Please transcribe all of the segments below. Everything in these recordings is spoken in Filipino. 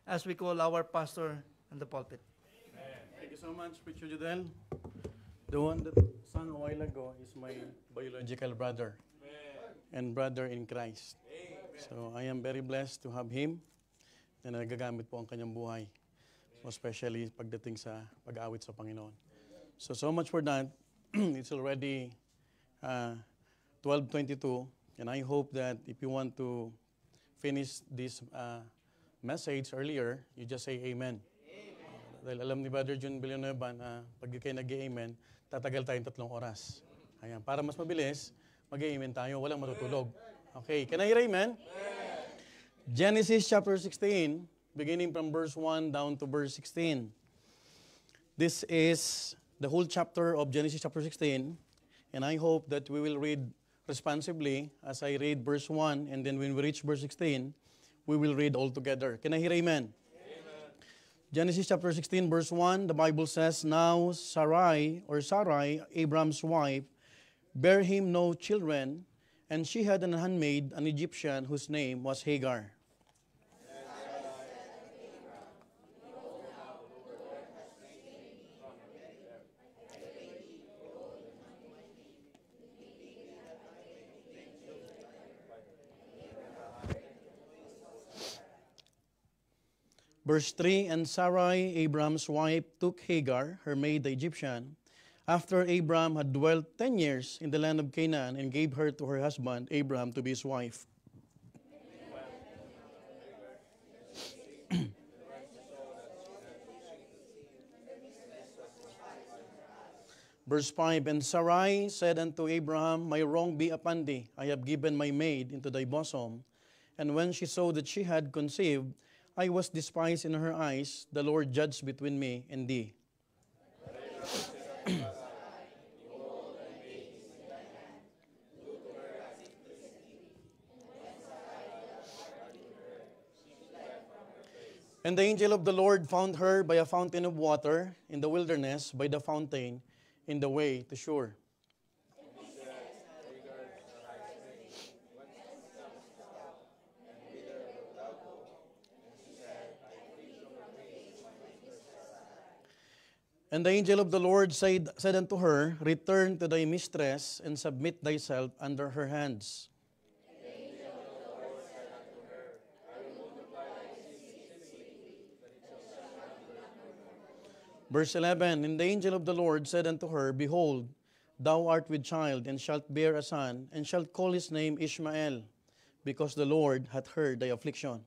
as we call our pastor on the pulpit. Thank you so much, Preacher Judel. The one that sang a while ago is my biological brother and brother in Christ. So I am very blessed to have him na nagagamit po ang kanyang buhay, especially pagdating sa pag-aawit sa Panginoon. So much for that. It's already 12:22, and I hope that if you want to finish this message earlier, you just say amen. Dahil alam ni Brother Jun Villanueva na pag kayo nag-amen, tatagal tayong 3 oras. Ayan, para mas mabilis, mag-amen tayo, walang matutulog. Okay, can I hear amen? Genesis chapter 16, beginning from verse 1 down to verse 16. This is the whole chapter of Genesis chapter 16, and I hope that we will read responsibly as I read verse 1, and then when we reach verse 16, we will read all together. Can I hear amen? Genesis chapter 16, verse 1, the Bible says, Now Sarai, Abraham's wife, bare him no children, and she had an handmaid, an Egyptian, whose name was Hagar. Verse 3, And Sarai, Abraham's wife, took Hagar, her maid the Egyptian, after Abraham had dwelt 10 years in the land of Canaan, and gave her to her husband, Abraham, to be his wife. Verse 5, And Sarai said unto Abraham, My wrong be upon thee, I have given my maid into thy bosom. And when she saw that she had conceived, I was despised in her eyes, the Lord judged between me and thee. And the angel of the Lord found her by a fountain of water in the wilderness, by the fountain in the way to Shur. And the angel of the Lord said unto her, Return to thy mistress, and submit thyself under her hands. And the angel of the Lord said unto her, I will multiply thy seed exceedingly, that it shall not be numbered. Verse 11, And the angel of the Lord said unto her, Behold, thou art with child, and shalt bear a son, and shalt call his name Ishmael, because the Lord hath heard thy affliction.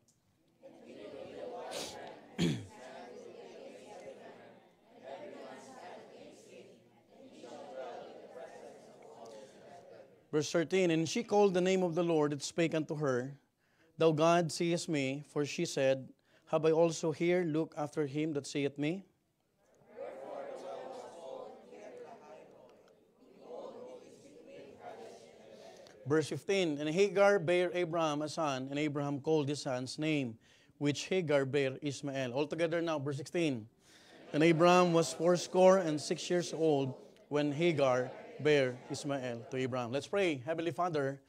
Verse 13, And she called the name of the Lord that spake unto her, Thou God seest me, for she said, Have I also here looked after him that seeth me? Verse 15, And Hagar bare Abraham a son, and Abraham called his son's name, which Hagar bare Ishmael. Altogether now, verse 16, And Abraham was 86 years old when Hagar bare Ishmael to Abraham. Let's pray. Heavenly Father,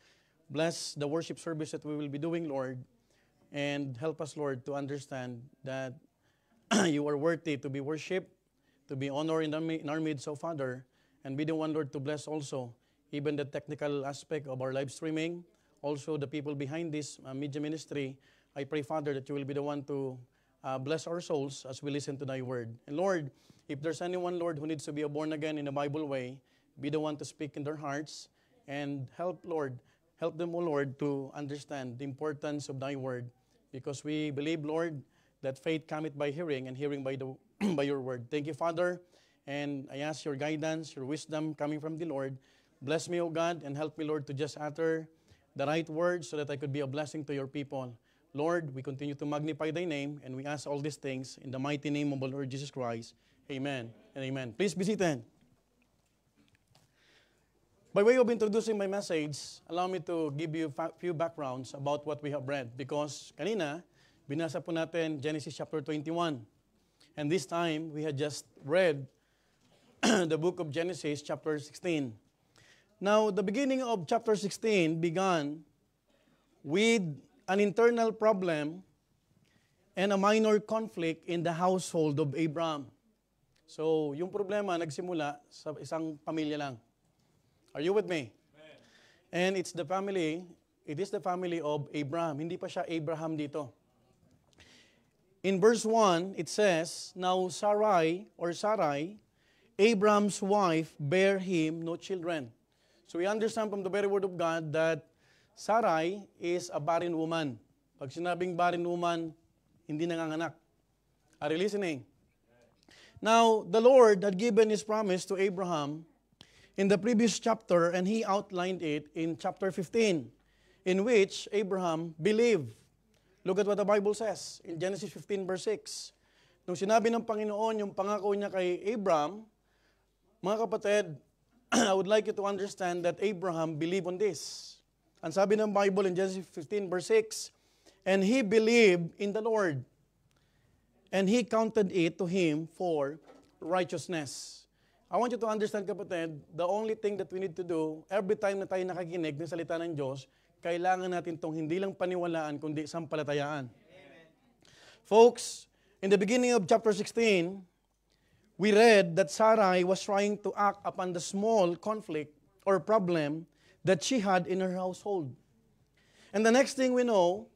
bless the worship service that we will be doing, Lord, and help us, Lord, to understand that you are worthy to be worshipped, to be honored in our midst, O Father, and be the one, Lord, to bless also even the technical aspect of our live streaming, also the people behind this media ministry. I pray, Father, that you will be the one to bless our souls as we listen to thy word. And Lord, if there's anyone, Lord, who needs to be born again in a Bible way, be the one to speak in their hearts, and help them, O Lord, to understand the importance of thy word, because we believe, Lord, that faith cometh by hearing, and hearing by by your word. Thank you, Father, and I ask your guidance, your wisdom coming from the Lord. Bless me, O God, and help me, Lord, to just utter the right words so that I could be a blessing to your people. Lord, we continue to magnify thy name, and we ask all these things in the mighty name of the Lord Jesus Christ. Amen and amen. Please be seated. By way of introducing my message, allow me to give you a few backgrounds about what we have read. Because kanina, binasa po natin Genesis chapter 21. And this time, we had just read the book of Genesis chapter 16. Now, the beginning of chapter 16 began with an internal problem and a minor conflict in the household of Abraham. So, yung problema nagsimula sa isang pamilya lang. Are you with me? Amen. And it is the family of Abraham. Hindi pa siya Abraham dito. In verse 1, it says, Now Sarai, Abraham's wife, bare him no children. So we understand from the very word of God that Sarai is a barren woman. Pag sinabing barren woman, hindi nanganganak. Are you listening? Now, the Lord had given His promise to Abraham in the previous chapter, and He outlined it in chapter 15, in which Abraham believed. Look at what the Bible says in Genesis 15 verse 6. Nung sinabi ng Panginoon yung pangako niya kay Abraham, mga kapatid, I would like you to understand that Abraham believed on this. Ang sabi ng Bible in Genesis 15 verse 6, and he believed in the Lord, and He counted it to him for righteousness. I want you to understand, kapatid, the only thing that we need to do, every time na tayo nakakinig ng salita ng Diyos, kailangan natin itong hindi lang paniwalaan, kundi sampalatayaan. Amen. Folks, in the beginning of chapter 16, we read that Sarai was trying to act upon the small conflict or problem that she had in her household. And the next thing we know,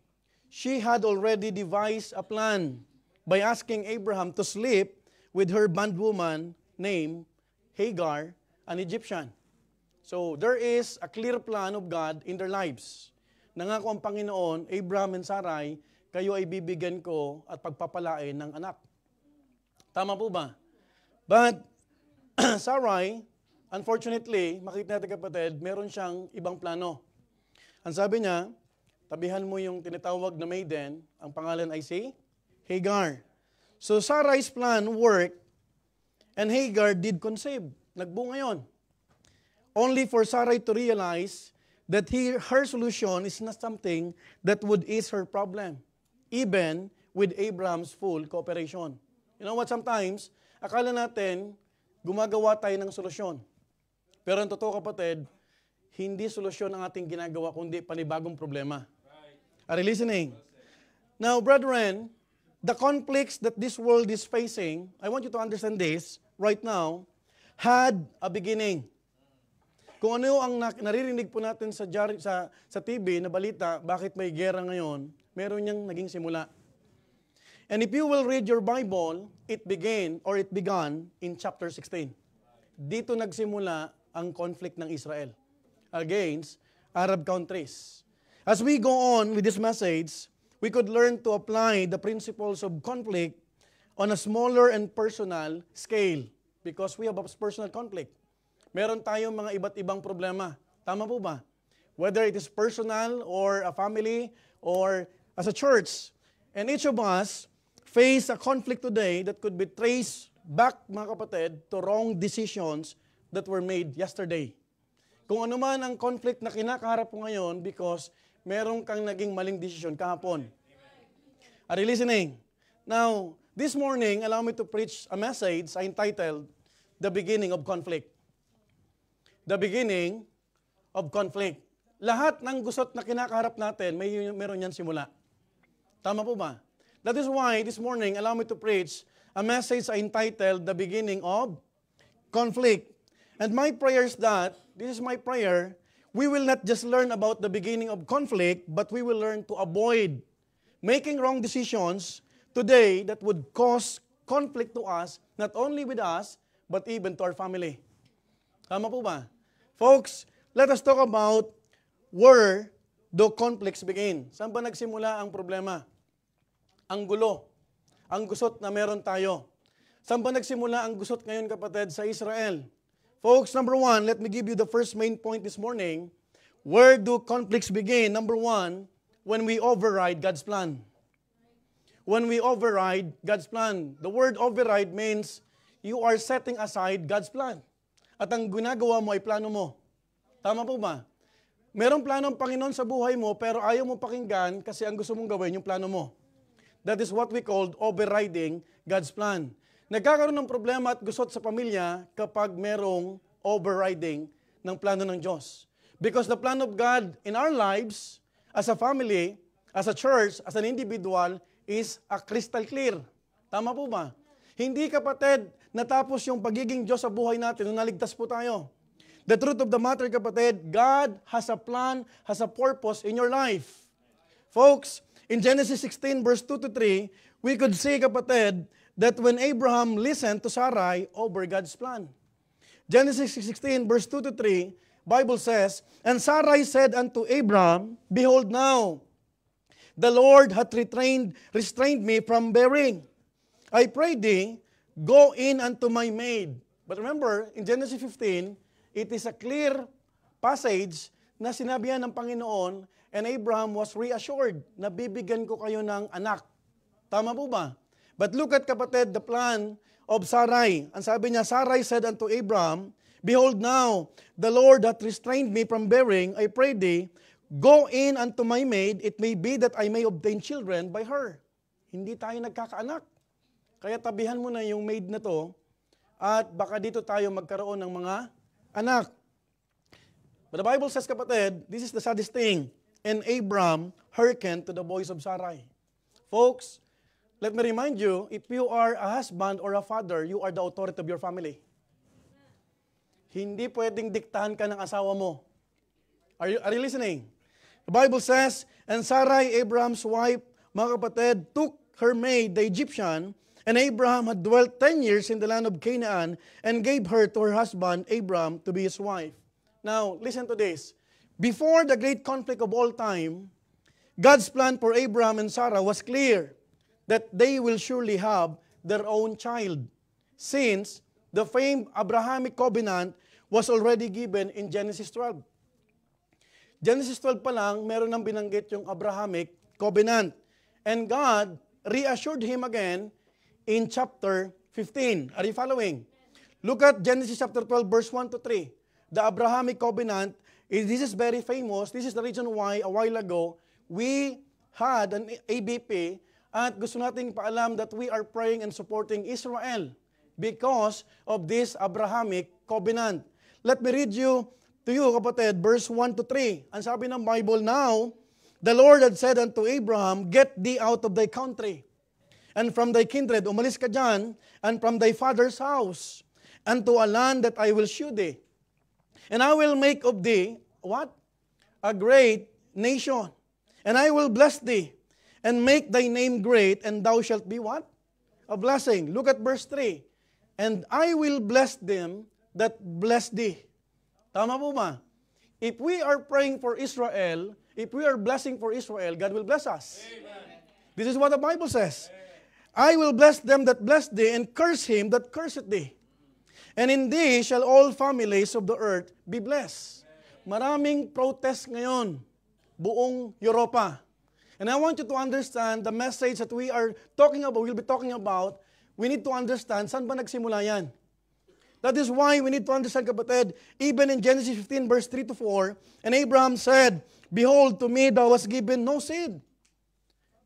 she had already devised a plan by asking Abraham to sleep with her bondwoman named Hagar, an Egyptian. So, there is a clear plan of God in their lives. Nangako ang Panginoon, Abraham and Sarai, kayo ay bibigyan ko at pagpapalain ng anak. Tama po ba? But, Sarai, unfortunately, makita natin kapatid, meron siyang ibang plano. Ang sabi niya, tabihan mo yung tinatawag na maiden, ang pangalan ay si Hagar. So Sarai's plan worked, and Hagar did conceive. Nagbunga yun. Only for Sarai to realize that her solution is not something that would ease her problem, even with Abraham's full cooperation. You know what, sometimes, akala natin, gumagawa tayo ng solusyon. Pero ang totoo kapatid, hindi solusyon ang ating ginagawa, kundi panibagong problema. Are you listening? Now, brethren, the conflicts that this world is facing, I want you to understand this right now, had a beginning. Kung ano ang naririnig po natin sa TV na balita, bakit may gera ngayon, meron niyang naging simula. And if you will read your Bible, it began in chapter 16. Dito nagsimula ang conflict ng Israel against Arab countries. As we go on with this message, we could learn to apply the principles of conflict on a smaller and personal scale because we have a personal conflict. Meron tayong mga iba't ibang problema. Tama po ba? Whether it is personal or a family or as a church. And each of us face a conflict today that could be traced back, mga kapatid, to wrong decisions that were made yesterday. Kung ano man ang conflict na kinakaharap po ngayon because meron kang naging maling desisyon kahapon. Are you listening? Now, this morning, allow me to preach a message I entitled, The Beginning of Conflict. The Beginning of Conflict. Lahat ng gusot na kinakaharap natin, meron yan simula. Tama po ba? That is why, this morning, allow me to preach a message I entitled, The Beginning of Conflict. And my prayer is that, this is my prayer, we will not just learn about the beginning of conflict, but we will learn to avoid making wrong decisions today that would cause conflict to us, not only with us, but even to our family. Tama po ba? Folks, let us talk about where do conflicts begin. Saan ba nagsimula ang problema? Ang gulo, ang gusot na meron tayo. Saan ba nagsimula ang gusot ngayon, kapatid, sa Israel? Folks, number one, let me give you the first main point this morning. Where do conflicts begin? Number one, when we override God's plan. When we override God's plan. The word override means you are setting aside God's plan. At ang ginagawa mo ay plano mo. Tama po ba? Merong plano ng Panginoon sa buhay mo, pero ayaw mo pakinggan kasi ang gusto mong gawin yung plano mo. That is what we call overriding God's plan. Nagkakaroon ng problema at gusot sa pamilya kapag merong overriding ng plano ng Diyos. Because the plan of God in our lives, as a family, as a church, as an individual, is a crystal clear. Tama po ba? Hindi kapatid, natapos yung pagiging Diyos sa buhay natin nung naligtas po tayo. The truth of the matter, kapatid, God has a plan, has a purpose in your life. Folks, in Genesis 16 verse 2 to 3, we could see, kapatid, that when Abraham listened to Sarai over God's plan. Genesis 16 verse 2 to 3, Bible says, "And Sarai said unto Abraham, Behold now, the Lord hath restrained me from bearing. I pray thee, go in unto my maid." But remember, in Genesis 15, it is a clear passage na sinabihan ng Panginoon, and Abraham was reassured na bibigyan ko kayo ng anak. Tama po ba? But look at, kapatid, the plan of Sarai. Ang sabi niya, Sarai said unto Abraham, "Behold now, the Lord hath restrained me from bearing. I pray thee, go in unto my maid. It may be that I may obtain children by her." Hindi tayo nagkakaanak. Kaya tabihan mo na yung maid na to, at baka dito tayo magkaroon ng mga anak. But the Bible says, kapatid, this is the saddest thing. And Abraham hearkened to the voice of Sarai. Folks, let me remind you, if you are a husband or a father, you are the authority of your family. Hindi pwedeng diktahan ka ng asawa mo. Are you listening? The Bible says, "And Sarai, Abraham's wife," mga kapatid, "took her maid, the Egyptian, and Abraham had dwelt 10 years in the land of Canaan, and gave her to her husband Abraham to be his wife." Now, listen to this. Before the great conflict of all time, God's plan for Abraham and Sarah was clear, that they will surely have their own child, since the famed Abrahamic covenant was already given in Genesis 12. Genesis 12 pa lang, meron nang binanggit yung Abrahamic covenant. And God reassured him again in chapter 15. Are you following? Look at Genesis chapter 12, verse 1 to 3. The Abrahamic covenant, this is very famous. This is the reason why a while ago, we had an ABP at gusto nating paalam that we are praying and supporting Israel because of this Abrahamic covenant. Let me read to you, kapatid, verse 1 to 3. Ang sabi ng Bible, "Now, the Lord had said unto Abraham, Get thee out of thy country, and from thy kindred, umalis ka dyan, and from thy father's house, unto a land that I will shew thee. And I will make of thee," what? "A great nation. And I will bless thee, and make thy name great, and thou shalt be" what? "A blessing." Look at verse 3. "And I will bless them that bless thee." Tama po ba? If we are praying for Israel, if we are blessing for Israel, God will bless us. Amen. This is what the Bible says. "I will bless them that bless thee, and curse him that curseth thee. And in thee shall all families of the earth be blessed." Maraming protest ngayon, buong Europa. And I want you to understand the message that we are talking about, we'll be talking about, we need to understand, saan ba nagsimula yan? That is why we need to understand, kapatid, even in Genesis 15 verse 3 to 4, "And Abraham said, Behold, to me thou hast given no seed."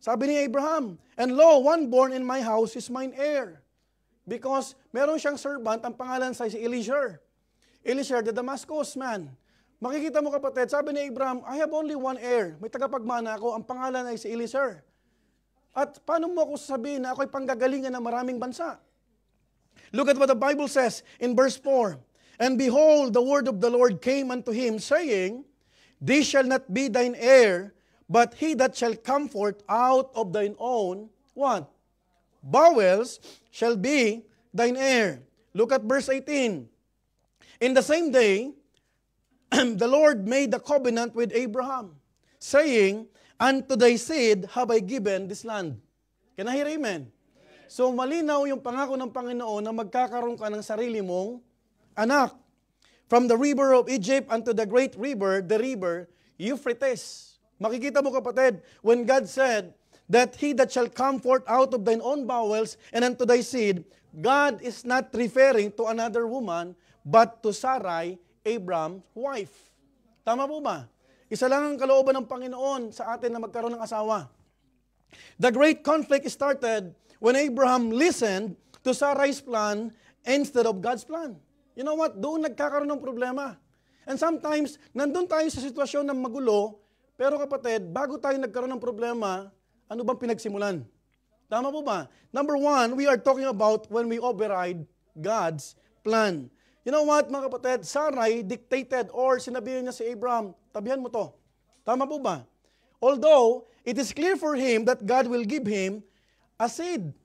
Sabi ni Abraham, "And lo, one born in my house is mine heir." Because meron siyang servant, ang pangalan sa si Eliezer. Eliezer the Damascus man. Makikita mo, kapatid, sabi ni Abraham, "I have only one heir. May tagapagmana ako, ang pangalan ay si Eliezer." At paano mo ako sasabihin na ako'y panggagalingan ng maraming bansa? Look at what the Bible says in verse 4. "And behold, the word of the Lord came unto him, saying, This shall not be thine heir, but he that shall come forth out of thine own," what? "Bowels shall be thine heir." Look at verse 18. "In the same day, the Lord made a covenant with Abraham, saying, Unto thy seed have I given this land." Can I hear amen? So malinaw yung pangako ng Panginoon na magkakaroon ka ng sarili mong anak. "From the river of Egypt unto the great river, the river Euphrates." Makikita mo, kapatid, when God said that he that shall come forth out of thine own bowels and unto thy seed, God is not referring to another woman, but to Sarai, Abraham's wife. Tama po ba? Isa lang ang kalooban ng Panginoon sa atin na magkaroon ng asawa. The great conflict started when Abraham listened to Sarai's plan instead of God's plan. You know what? Doon nagkakaroon ng problema. And sometimes, nandun tayo sa sitwasyon ng magulo, pero kapatid, bago tayo nagkaroon ng problema, ano bang pinagsimulan? Tama po ba? Number one, we are talking about when we override God's plan. You know what, mga kapatid? Sarai dictated or sinabihan niya si Abraham, tabihan mo to. Tama po ba? Although, it is clear for him that God will give him a seed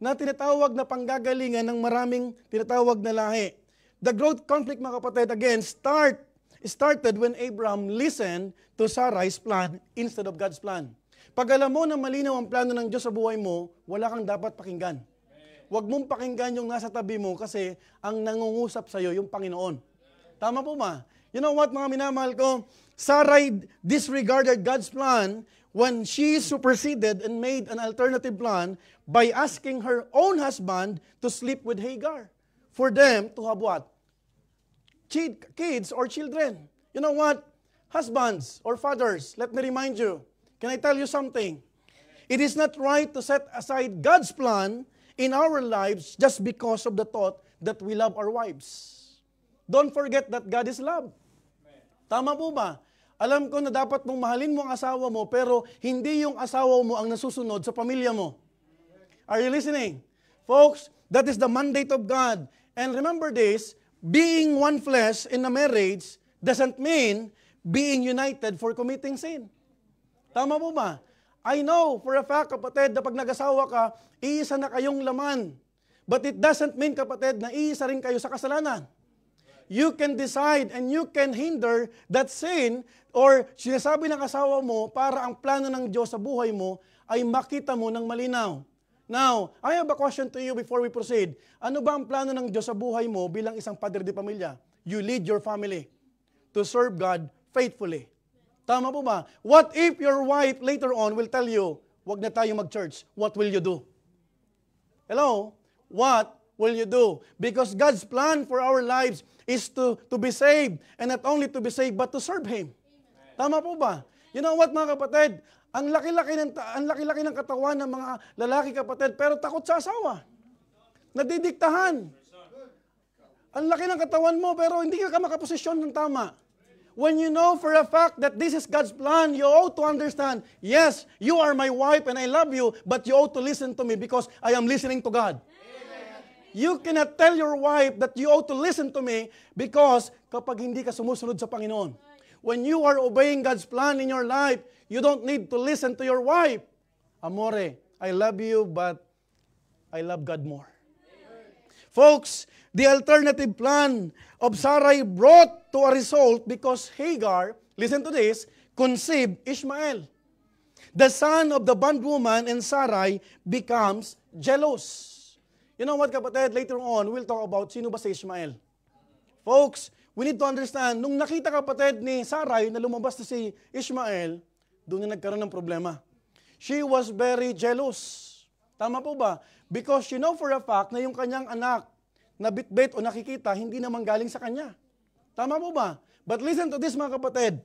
na tinatawag na panggagalingan ng maraming tinatawag na lahi. The growth conflict, mga kapatid, again, started when Abraham listened to Sarai's plan instead of God's plan. Pag alam mo na malinaw ang plano ng Diyos sa buhay mo, wala kang dapat pakinggan. Huwag mong pakinggan yung nasa tabi mo kasi ang nangungusap sa iyo yung Panginoon. Tama po ba? You know what, mga minamahal ko? Sarai disregarded God's plan when she superseded and made an alternative plan by asking her own husband to sleep with Hagar for them to have what? Kids or children. You know what? Husbands or fathers, let me remind you. Can I tell you something? It is not right to set aside God's plan in our lives just because of the thought that we love our wives. Don't forget that God is love. Tama po ba? Alam ko na dapat mong mahalin mo ang asawa mo, pero hindi yung asawa mo ang nasusunod sa pamilya mo. Are you listening? Folks, that is the mandate of God. And remember this, being one flesh in a marriage doesn't mean being united for committing sin. Tama po ba? I know for a fact, kapatid, na pag nag-asawa ka, iisa na kayong laman. But it doesn't mean, kapatid, na iisa rin kayo sa kasalanan. You can decide and you can hinder that sin or sinasabi ng asawa mo para ang plano ng Diyos sa buhay mo ay makita mo ng malinaw. Now, I have a question to you before we proceed. Ano ba ang plano ng Diyos sa buhay mo bilang isang padre de pamilya? You lead your family to serve God faithfully. Tama po ba? What if your wife later on will tell you, wag na tayo mag-church, what will you do? Hello? What will you do? Because God's plan for our lives is to be saved. And not only to be saved, but to serve Him. Tama po ba? You know what, mga kapatid? Ang laki-laki ng katawan ng mga lalaki, kapatid, pero takot sa asawa. Nadidiktahan. Ang laki ng katawan mo, pero hindi ka makaposisyon ng tama. When you know for a fact that this is God's plan, you ought to understand, yes, you are my wife and I love you, but you ought to listen to me because I am listening to God. You cannot tell your wife that you ought to listen to me because kapag hindi ka sumusunod sa Panginoon. When you are obeying God's plan in your life, you don't need to listen to your wife. Amore, I love you, but I love God more. Folks, the alternative plan of Sarai brought to a result because Hagar, listen to this, conceived Ishmael. The son of the bondwoman and Sarai becomes jealous. You know what, kapatid? Later on, we'll talk about sino ba si Ishmael. Folks, we need to understand, nung nakita, kapatid, ni Sarai na lumabas na si Ishmael, doon na nagkaroon ng problema. She was very jealous. Tama po ba? Because she know for a fact na yung kanyang anak na bitbit o nakikita, hindi naman galing sa kanya. Tama po ba? But listen to this, mga kapatid.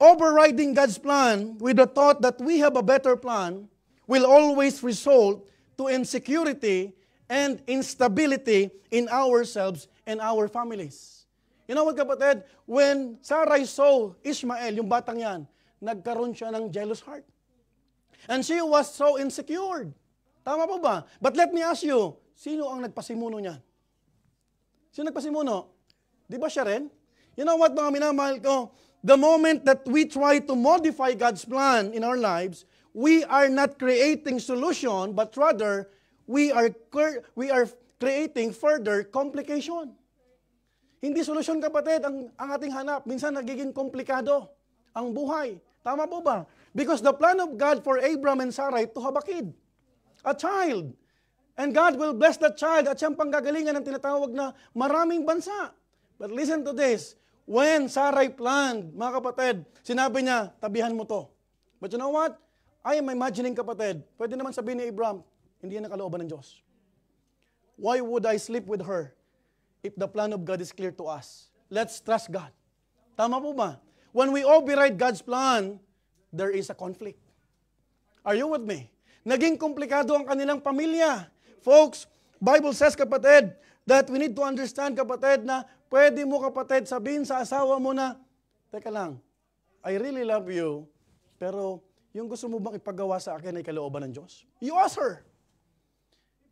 Overriding God's plan with the thought that we have a better plan will always result to insecurity and instability in ourselves and our families. You know what, kapatid? When Sarai saw Ishmael, yung batang yan, nagkaroon siya ng jealous heart. And she was so insecure. Tama po ba? But let me ask you, sino ang nagpasimuno niyan? Sino nagpasimuno? Di ba siya rin? You know what, mga minamahal ko? The moment that we try to modify God's plan in our lives, we are not creating solution, but rather, we are creating further complication. Hindi solusyon, kapatid, ang ating hanap. Minsan nagiging komplikado ang buhay. Tama po ba? Because the plan of God for Abraham and Sarai to have a kid, a child. And God will bless that child at siyang panggagalingan ng tinatawag na maraming bansa. But listen to this. When Sarai planned, mga kapatid, sinabi niya, tabihan mo to. But you know what? I am imagining, kapatid, pwede naman sabihin ni Abraham, hindi yan nakalooban ng Diyos. Why would I sleep with her if the plan of God is clear to us? Let's trust God. Tama po ba? When we override God's plan, there is a conflict. Are you with me? Naging komplikado ang kanilang pamilya. Folks, Bible says, kapatid, that we need to understand, kapatid, na pwede mo, kapatid, sabihin sa asawa mo na, teka lang, I really love you, pero yung gusto mo bang ipagawa sa akin ay kalooban ng Diyos? You ask her.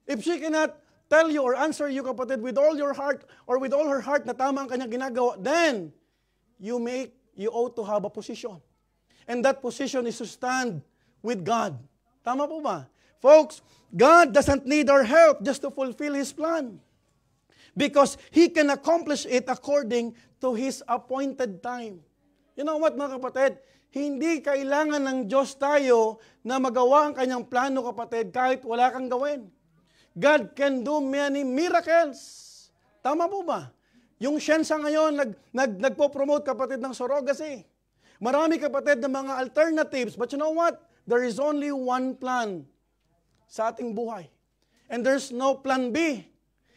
If she cannot tell you or answer you, kapatid, with all your heart or with all her heart na tama ang kanyang ginagawa, then you ought to have a position. And that position is to stand with God. Tama po ba? Folks, God doesn't need our help just to fulfill His plan. Because He can accomplish it according to His appointed time. You know what, mga kapatid? Hindi kailangan ng Diyos tayo na magawa ang kanyang plano, kapatid, kahit wala kang gawin. God can do many miracles. Tama po ba? Yung siyensa ngayon, nagpo-promote, kapatid, ng surrogacy. Marami, kapatid, ng mga alternatives. But you know what? There is only one plan sa ating buhay. And there's no plan B.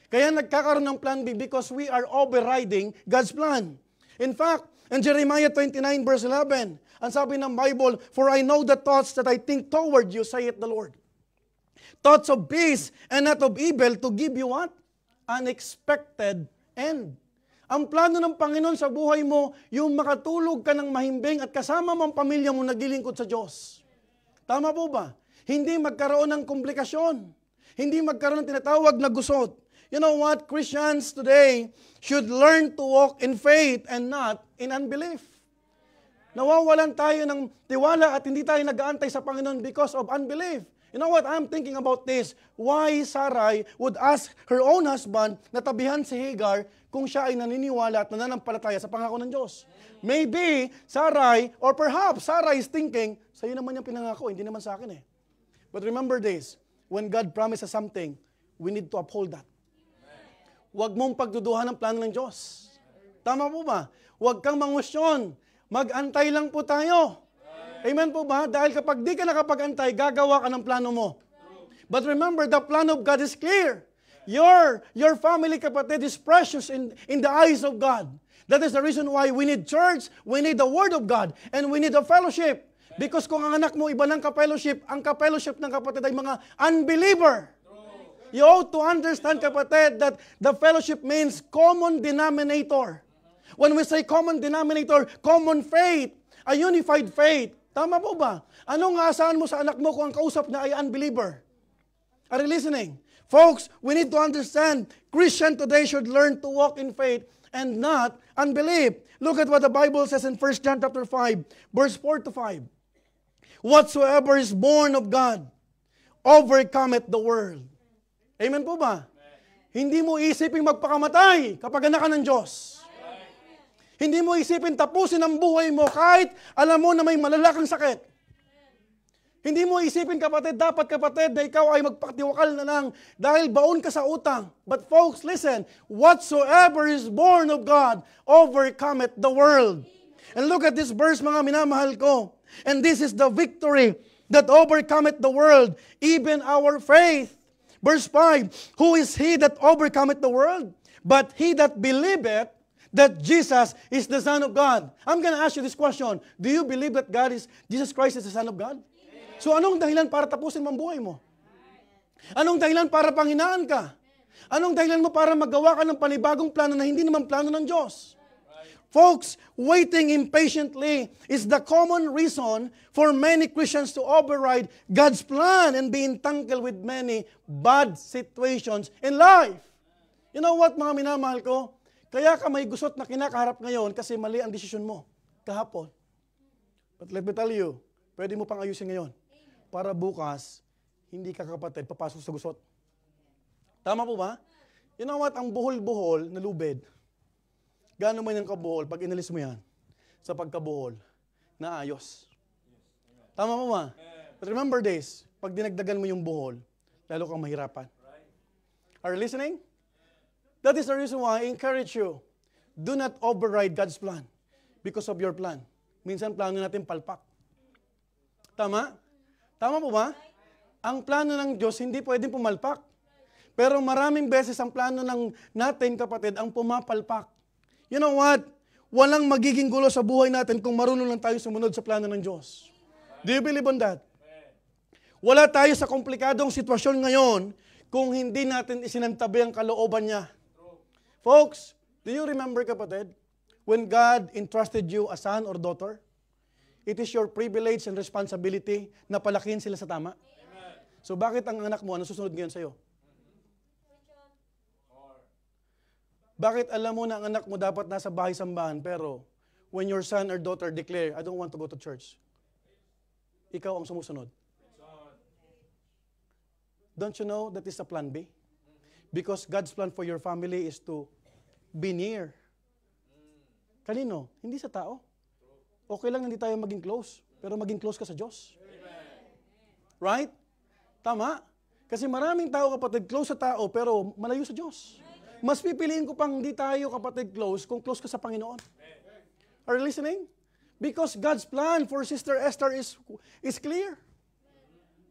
Kaya nagkakaroon ng plan B because we are overriding God's plan. In fact, in Jeremiah 29 verse 11, ang sabi ng Bible, "For I know the thoughts that I think toward you, saith the Lord. Thoughts of peace and not of evil to give you what? Unexpected end." Ang plano ng Panginoon sa buhay mo, yung makatulog ka ng mahimbing at kasama mo ang pamilya mo naglilingkod sa Diyos. Tama po ba? Hindi magkaroon ng komplikasyon. Hindi magkaroon ng tinatawag na gusot. You know what? Christians today should learn to walk in faith and not in unbelief. Nawawalan tayo ng tiwala at hindi tayo nag-aantay sa Panginoon because of unbelief. You know what? I'm thinking about this. Why Sarai would ask her own husband na tabihan si Hagar kung siya ay naniniwala at nananampalataya sa pangako ng Diyos. Maybe Sarai, or perhaps Sarai is thinking, sa'yo naman yung pinangako, hindi naman sa akin eh. But remember this, when God promises something, we need to uphold that. Huwag mong pagduduhan ng plano ng Diyos. Tama po ba? Huwag kang mangusyon. Mag-antay lang po tayo. Amen po ba? Dahil kapag di ka nakapag-antay, gagawa ka ng plano mo. But remember, the plan of God is clear. Your family, kapatid, is precious in the eyes of God. That is the reason why we need church, we need the Word of God, and we need a fellowship. Because kung ang anak mo iba ng ka-fellowship, ang ka-fellowship ng kapatid ay mga unbeliever. You ought to understand, kapatid, that the fellowship means common denominator. When we say common denominator, common faith, a unified faith. Tama po ba? Anong aasahan mo sa anak mo kung ang kausap niya ay unbeliever? Are you listening? Folks, we need to understand, Christian today should learn to walk in faith and not unbelief. Look at what the Bible says in 1 John chapter 5, verse 4 to 5. Whatsoever is born of God, overcometh the world. Amen po ba? Hindi mo isipin magpakamatay kapag anak ka ng Diyos. Hindi mo isipin tapusin ang buhay mo kahit alam mo na may malalakang sakit. Hindi mo isipin, kapatid, dapat, kapatid, na ikaw ay magpakatiwakal na lang dahil baon ka sa utang. But folks, listen, whatsoever is born of God overcometh the world. And look at this verse, mga minamahal ko. And this is the victory that overcometh the world, even our faith. Verse 5, who is he that overcometh the world? But he that believeth that Jesus is the Son of God. I'm going to ask you this question. Do you believe that Jesus Christ is the Son of God? So anong dahilan para tapusin mo ang buhay mo? Anong dahilan para panghinaan ka? Anong dahilan mo para magawa ka ng panibagong plano na hindi naman plano ng Diyos? Folks, waiting impatiently is the common reason for many Christians to override God's plan and be entangled with many bad situations in life. You know what, mga minamahal ko? Kaya ka may gusot na kinakaharap ngayon kasi mali ang desisyon mo kahapon. But let me tell you, pwede mo pang ayusin ngayon. Para bukas, hindi ka, kapatid, papasok sa gusot. Tama po ba? You know what? Ang buhol-buhol na lubid, gaano man yung kabuhol, pag inalis mo yan, sa pagkabuhol, naayos. Tama po ba? But remember this, pag dinagdagan mo yung buhol, lalo kang mahirapan. Are you listening? That is the reason why I encourage you, do not override God's plan because of your plan. Minsan plano natin palpak. Tama? Tama po ba? Ang plano ng Diyos hindi pwedeng pumalpak. Pero maraming beses ang plano natin, kapatid, ang pumapalpak. You know what? Walang magiging gulo sa buhay natin kung marunong lang tayo sumunod sa plano ng Diyos. Do you believe on that? Wala tayo sa komplikadong sitwasyon ngayon kung hindi natin isinantabi ang kalooban niya. Folks, do you remember, kapatid, when God entrusted you a son or daughter? It is your privilege and responsibility na palakihin sila sa tama. So bakit ang anak mo, ano susunod ngayon sa'yo? Bakit alam mo na ang anak mo dapat nasa bahay sambahan, pero when your son or daughter declare, I don't want to go to church, ikaw ang sumusunod? Don't you know that is a plan B? Because God's plan for your family is to be near. Kanino? Hindi sa tao. Okay lang hindi tayo maging close, pero maging close ka sa Diyos. Right? Tama? Kasi maraming tao, kapatid, close sa tao, pero malayo sa Diyos. Mas pipiliin ko pang hindi tayo, kapatid, close kung close ka sa Panginoon. Are you listening? Because God's plan for Sister Esther is clear.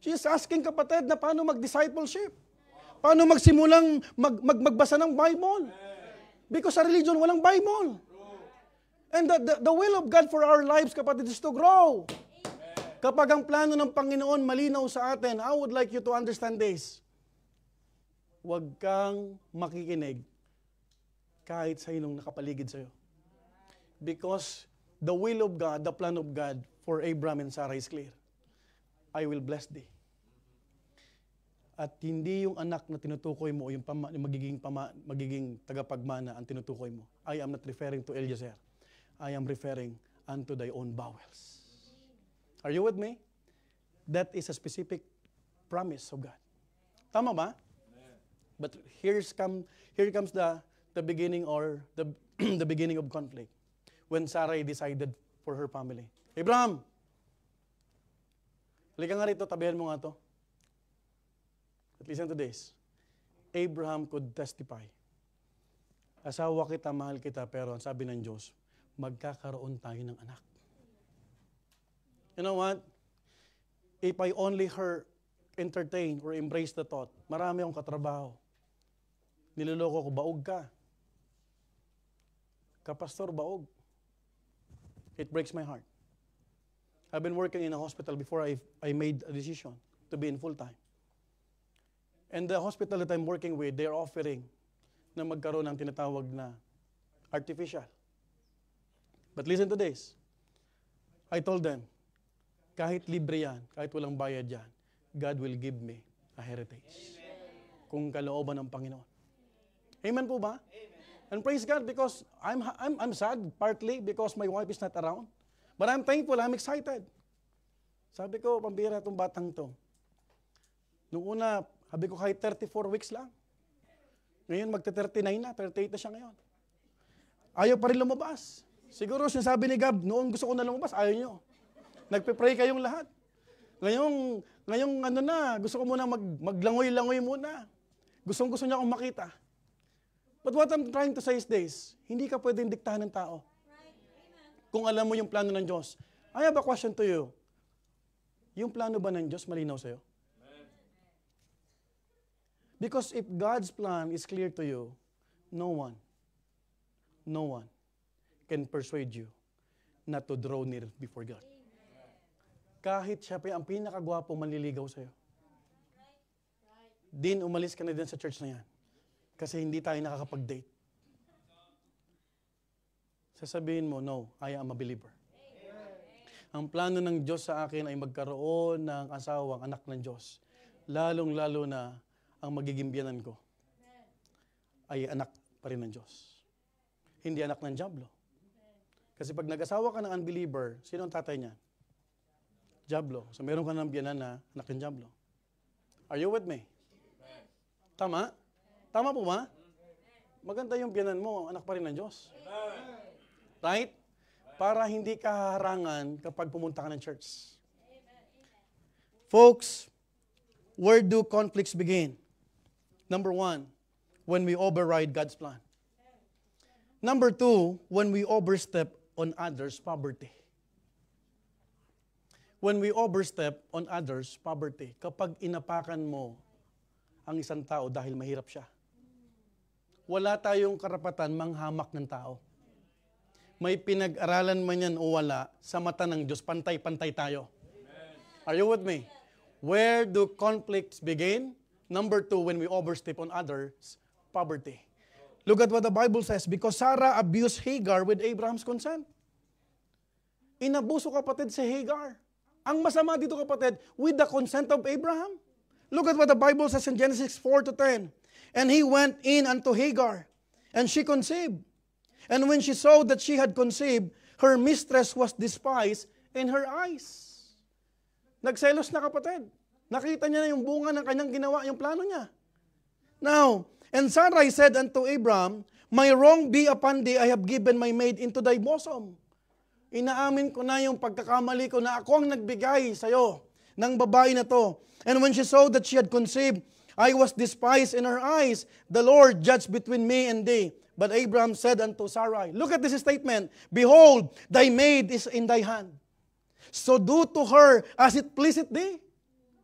She is asking, kapatid, na paano mag-discipleship. Paano magsimulang magbasa ng Bible. Because sa religion, walang Bible. And the will of God for our lives, kapatid, is to grow. Kapag ang plano ng Panginoon malinaw sa atin, I would like you to understand this. Huwag kang makikinig kahit sa inong nakapaligid sa'yo. Because the will of God, the plan of God for Abraham and Sarah is clear. I will bless thee. At hindi yung anak na tinutukoy mo, yung magiging tagapagmana ang tinutukoy mo. I am not referring to Eliezer. I am referring unto thy own bowels. Are you with me? That is a specific promise of God. Tama ba? But here comes the beginning or the beginning of conflict. When Sarai decided for her family. Abraham! Halika nga rito, tabihan mo nga to. But listen to this. Abraham could testify. Asawa kita, mahal kita, pero ang sabi ng Diyos, magkakaroon tayo ng anak. You know what? If I only entertain or embrace the thought, marami akong katrabaho. Niloloko ko, baog ka. Kapastor, baog. It breaks my heart. I've been working in a hospital before I made a decision to be in full-time. And the hospital that I'm working with, they're offering na magkaroon ng tinatawag na artificial. But listen to this. I told them, kahit libre yan, kahit walang bayad yan, God will give me a heritage. Kung kalooban ng Panginoon. Amen po ba? Amen. And praise God because I'm sad partly because my wife is not around. But I'm thankful, I'm excited. Sabi ko, pambira itong batang to. Noong una, sabi ko kahit 34 weeks lang. Ngayon magte-39 na, 38 na siya ngayon. Ayaw pa rin lumabas. Siguro sinasabi ni Gab, noong gusto ko na lumabas, ayaw nyo. Nagpe-pray kayong lahat. Ngayong ano na, gusto ko muna maglangoy-langoy muna. Gusto niya akong makita. But what I'm trying to say is this, hindi ka pwedeng diktahan ng tao. Kung alam mo yung plano ng Diyos. I have a question to you. Yung plano ba ng Diyos malinaw sa'yo? Because if God's plan is clear to you, no one can persuade you not to draw near before God. Kahit siya pa ang pinakagwapo manliligaw sa'yo. Din, umalis ka na din sa church na yan. Kasi hindi tayo nakakapag-date. Sasabihin mo, no, I am a believer. Ang plano ng Diyos sa akin ay magkaroon ng asawang anak ng Diyos. Lalong-lalo na ang magiging biyanan ko ay anak pa rin ng Diyos. Hindi anak ng Diablo. Kasi pag nag-asawa ka ng unbeliever, sino ang tatay niya? Diablo. So meron ka ng biyanan na anak ng Diablo. Are you with me? Tama? Tama po ba? Maganda yung biyanan mo, anak pa rin ng Diyos. Right? Para hindi ka harangan kapag pumunta ka ng church. Folks, where do conflicts begin? Number 1, when we override God's plan. Number 2, when we overstep on others' poverty. When we overstep on others' poverty. Kapag inapakan mo ang isang tao dahil mahirap siya. Wala tayong karapatan manghamak ng tao. May pinag-aralan man yan o wala, sa mata ng Diyos, pantay-pantay tayo. Are you with me? Where do conflicts begin? Number 2, when we overstep on others' poverty. Look at what the Bible says, because Sarah abused Hagar with Abraham's consent. Inabuso kapatid si Hagar. Ang masama dito kapatid, with the consent of Abraham. Look at what the Bible says in Genesis 4-10. And he went in unto Hagar, and she conceived. And when she saw that she had conceived, her mistress was despised in her eyes. Nagselos na kapatid. Nakita niya na yung bunga ng kanyang ginawa, yung plano niya. Now, and Sarai said unto Abram, my wrong be upon thee, I have given my maid into thy bosom. Inaamin ko na yung pagkakamali ko na ako ang nagbigay sa'yo ng babae na to. And when she saw that she had conceived, I was despised in her eyes. The Lord judged between me and thee. But Abram said unto Sarai, look at this statement, behold, thy maid is in thy hand. So do to her as it pleaseth thee.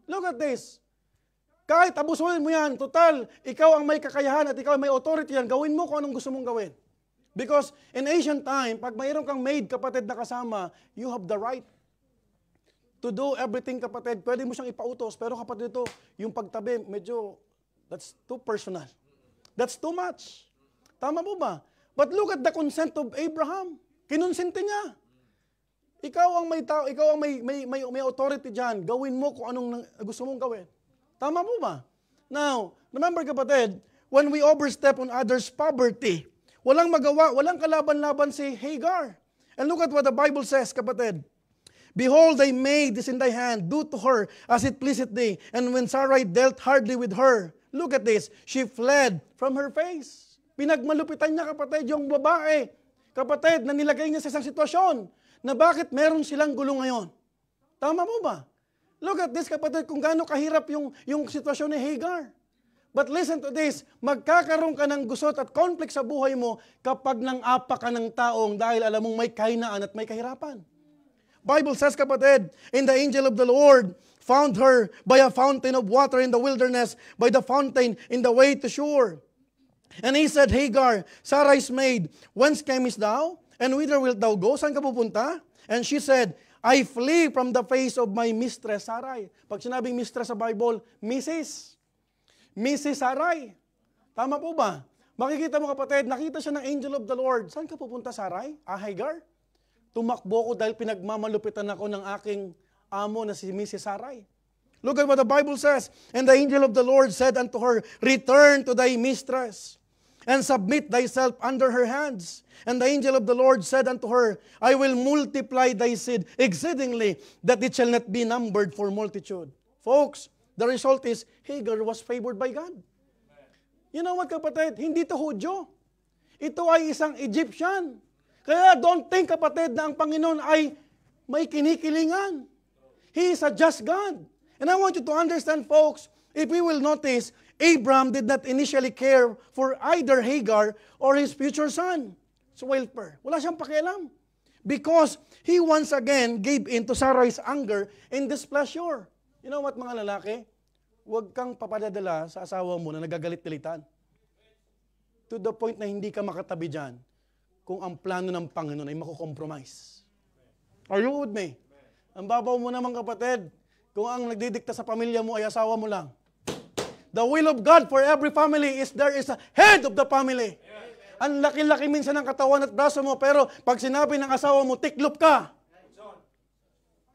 Look at this. Kahit abusuhin mo yan, total, ikaw ang may kakayahan at ikaw ang may authority yan, gawin mo kung anong gusto mong gawin. Because in ancient time, pag mayroon kang maid, kapatid na kasama, you have the right to do everything, kapatid. Pwede mo siyang ipautos, pero kapatid ito, yung pagtabi, medyo, that's too personal. That's too much. Tama po ba? But look at the consent of Abraham. Kinonsente niya. Ikaw ang may tao, ikaw ang may authority diyan. Gawin mo kung anong gusto mong gawin. Tama po ba? Now, remember kapatid, when we overstep on others' poverty, walang magawa, walang kalaban-laban si Hagar. And look at what the Bible says, kapatid. Behold, thy maid is in thy hand, do to her as it pleaseth thee. And when Sarai dealt hardly with her, look at this, she fled from her face. Pinagmalupitan niya, kapatid, yung babae. Kapatid, na nilagay niya sa isang sitwasyon na bakit meron silang gulo ngayon. Tama po ba? Look at this, kapatid, kung gaano kahirap yung sitwasyon ni Hagar. But listen to this, magkakaroon ka ng gusot at conflict sa buhay mo kapag nang-apa ka ng taong dahil alam mong may kahinaan at may kahirapan. Bible says, kapatid, and the angel of the Lord found her by a fountain of water in the wilderness, by the fountain in the way to Shur. And he said, Hagar, Sarai's maid, whence camest thou? And whither wilt thou go? Saan ka pupunta? And she said, I flee from the face of my mistress Sarai. Pag sinabing mistress sa Bible, Mrs. Sarai. Tama po ba? Makikita mo kapatid, nakita siya ng angel of the Lord. Saan ka pupunta, Sarai? Hagar? Tumakbo ko dahil pinagmamalupitan ako ng aking amo na si Mrs. Sarai. Look at what the Bible says. And the angel of the Lord said unto her, return to thy mistress, and submit thyself under her hands. And the angel of the Lord said unto her, I will multiply thy seed exceedingly, that it shall not be numbered for multitude. Folks, the result is, Hagar was favored by God. You know what, kapatid? Hindi ito Hudyo. Ito ay isang Egyptian. Kaya don't think, kapatid, na ang Panginoon ay may kinikilingan. He is a just God. And I want you to understand, folks, if we will notice, Abraham did not initially care for either Hagar or his future son. It's welfare. Wala siyang pakialam. Because he once again gave in to Sarai's anger and displeasure. You know what, mga lalaki? Huwag kang papadadala sa asawa mo na nagagalit-galitan. To the point na hindi ka makatabi dyan kung ang plano ng Panginoon ay makukompromise. Are you with me? Ang babaw mo naman, kapatid, kung ang nagdidikta sa pamilya mo ay asawa mo lang. The will of God for every family is there is a head of the family. Ang laki-laki minsan ng katawan at braso mo, pero pag sinabi ng asawa mo, tiklop ka.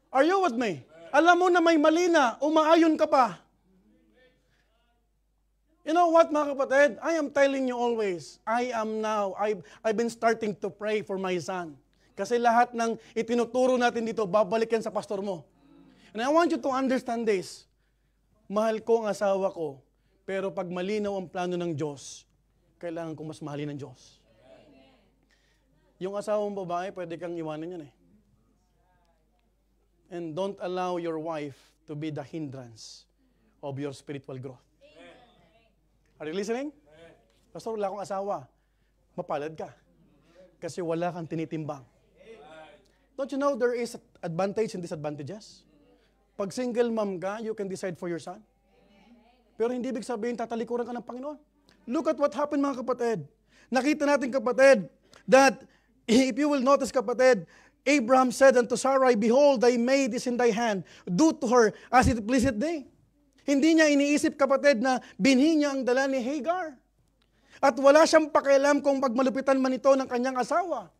Are you with me? Alam mo na may mali na, umaayon ka pa. You know what, mga kapatid? I am telling you always, I've been starting to pray for my son. Kasi lahat ng itinuturo natin dito, babalik yan sa pastor mo. And I want you to understand this. Mahal ko ang asawa ko, pero pag malinaw ang plano ng Diyos, kailangan kong mas mahalin ng Diyos. Yung asawa mong babae, pwede kang iwanan yan eh. And don't allow your wife to be the hindrance of your spiritual growth. Are you listening? Pastor, wala akong asawa. Mapalad ka. Kasi wala kang tinitimbang. Don't you know there is advantage and disadvantages? Pag single mom ka, you can decide for your son. Pero hindi ibig sabihin, tatalikuran ka ng Panginoon. Look at what happened, mga kapatid. Nakita natin, kapatid, that if you will notice, kapatid, Abraham said unto Sarai, behold, thy maid is in thy hand. Do to her as it pleaseth thee. Hindi niya iniisip, kapatid, na binhi niya ang dala ni Hagar. At wala siyang pakialam kung pagmalupitan man ito ng kanyang asawa.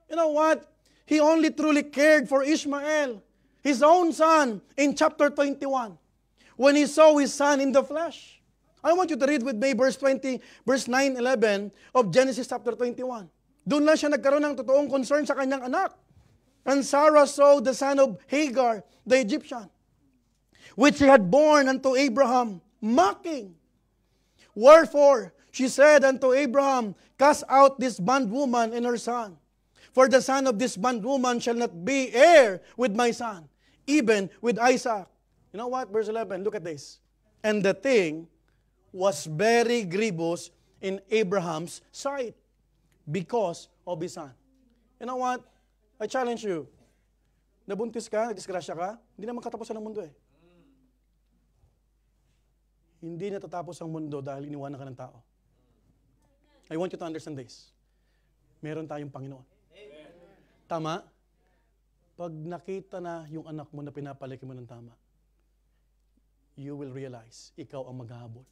You know what? He only truly cared for Ishmael, his own son, in chapter 21, when he saw his son in the flesh. I want you to read with me verse 9, 11 of Genesis chapter 21. Doon lang siya nagkaroon ng totoong concern sa kanyang anak. And Sarah saw the son of Hagar, the Egyptian, which he had born unto Abraham, mocking. Wherefore she said unto Abraham, cast out this bondwoman and her son. For the son of this bondwoman shall not be heir with my son, even with Isaac. You know what? Verse 11, look at this. And the thing was very grievous in Abraham's sight because of his son. You know what? I challenge you. Nabuntis ka, nagdisgrasya ka, hindi naman katapusan ng mundo eh. Hindi natatapos ang mundo dahil iniwanan ka ng tao. I want you to understand this. Meron tayong Panginoon. Tama? Pag nakita na yung anak mo na pinapalaki mo ng tama, you will realize, ikaw ang maghahabol.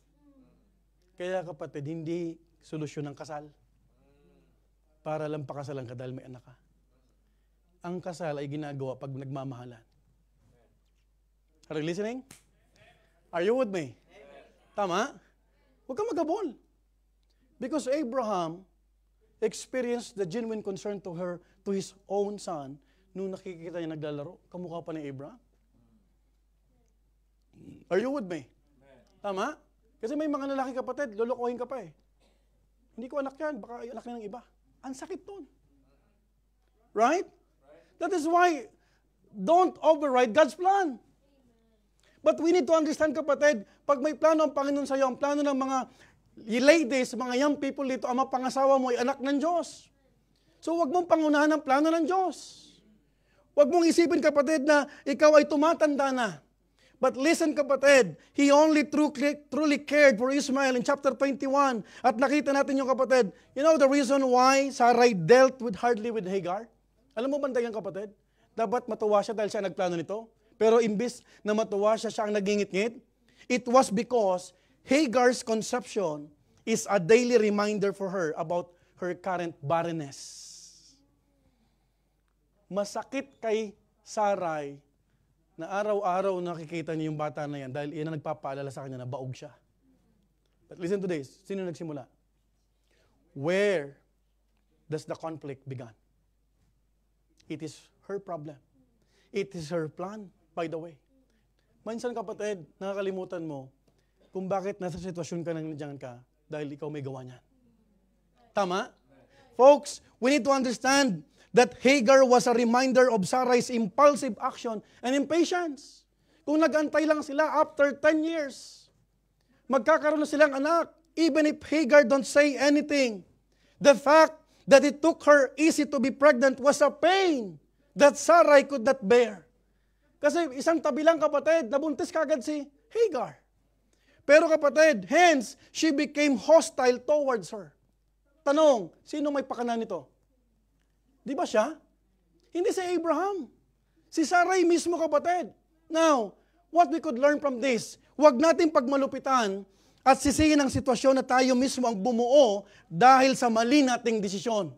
Kaya kapatid, hindi solusyon ng kasal. Para lang pakasalan ka dahil may anak ka. Ang kasal ay ginagawa pag nagmamahalan. Are you listening? Are you with me? Tama? Huwag kang maghabol. Because Abraham experienced the genuine concern to his own son nung nakikita niya naglalaro. Kamukha pa ni Abraham. Are you with me? Tama? Kasi may mga lalaki kapatid, lolokohin ka pa eh. Hindi ko anak yan, baka anak niya ng iba. Ang sakit nun. Right? That is why, don't override God's plan. But we need to understand kapatid, pag may plano ang Panginoon sa iyo, ang plano ng mga ladies, mga young people dito, ang mapangasawa mo ay anak ng Diyos. So wag mong pangunahan ang plano ng Diyos. Wag mong isipin kapatid na ikaw ay tumatanda na. But listen kapatid, He only truly cared for Ishmael in chapter 21. At nakita natin yung kapatid, you know the reason why Sarai dealt hardly with Hagar? Alam mo ba yan kapatid? Dapat matuwa siya dahil siya nagplano nito. Pero imbis na matuwa siya, siya ang nagingit-ngit. It was because Hagar's conception is a daily reminder for her about her current barrenness. Masakit kay Sarai na araw-araw nakikita niya yung bata na yan dahil iyan ang nagpapaalala sa kanya na baog siya. But listen to this. Sino nagsimula? Where does the conflict begin? It is her problem. It is her plan, by the way. Minsan kapatid, nakakalimutan mo kung bakit nasa sitwasyon ka nang nandiyan ka dahil ikaw may gawa niyan. Tama? Folks, we need to understand that Hagar was a reminder of Sarai's impulsive action and impatience. Kung nag-antay lang sila after 10 years, magkakaroon na silang anak, even if Hagar don't say anything. The fact that it took her easy to be pregnant was a pain that Sarai could not bear. Kasi isang tabi lang kapatid, nabuntis kagad si Hagar. Pero kapatid, hence, she became hostile towards her. Tanong, sino may pakana nito? Di ba siya? Hindi si Abraham. Si Sarai mismo kapatid. Now, what we could learn from this, huwag natin pagmalupitan at sisihin ang sitwasyon na tayo mismo ang bumuo dahil sa mali nating desisyon.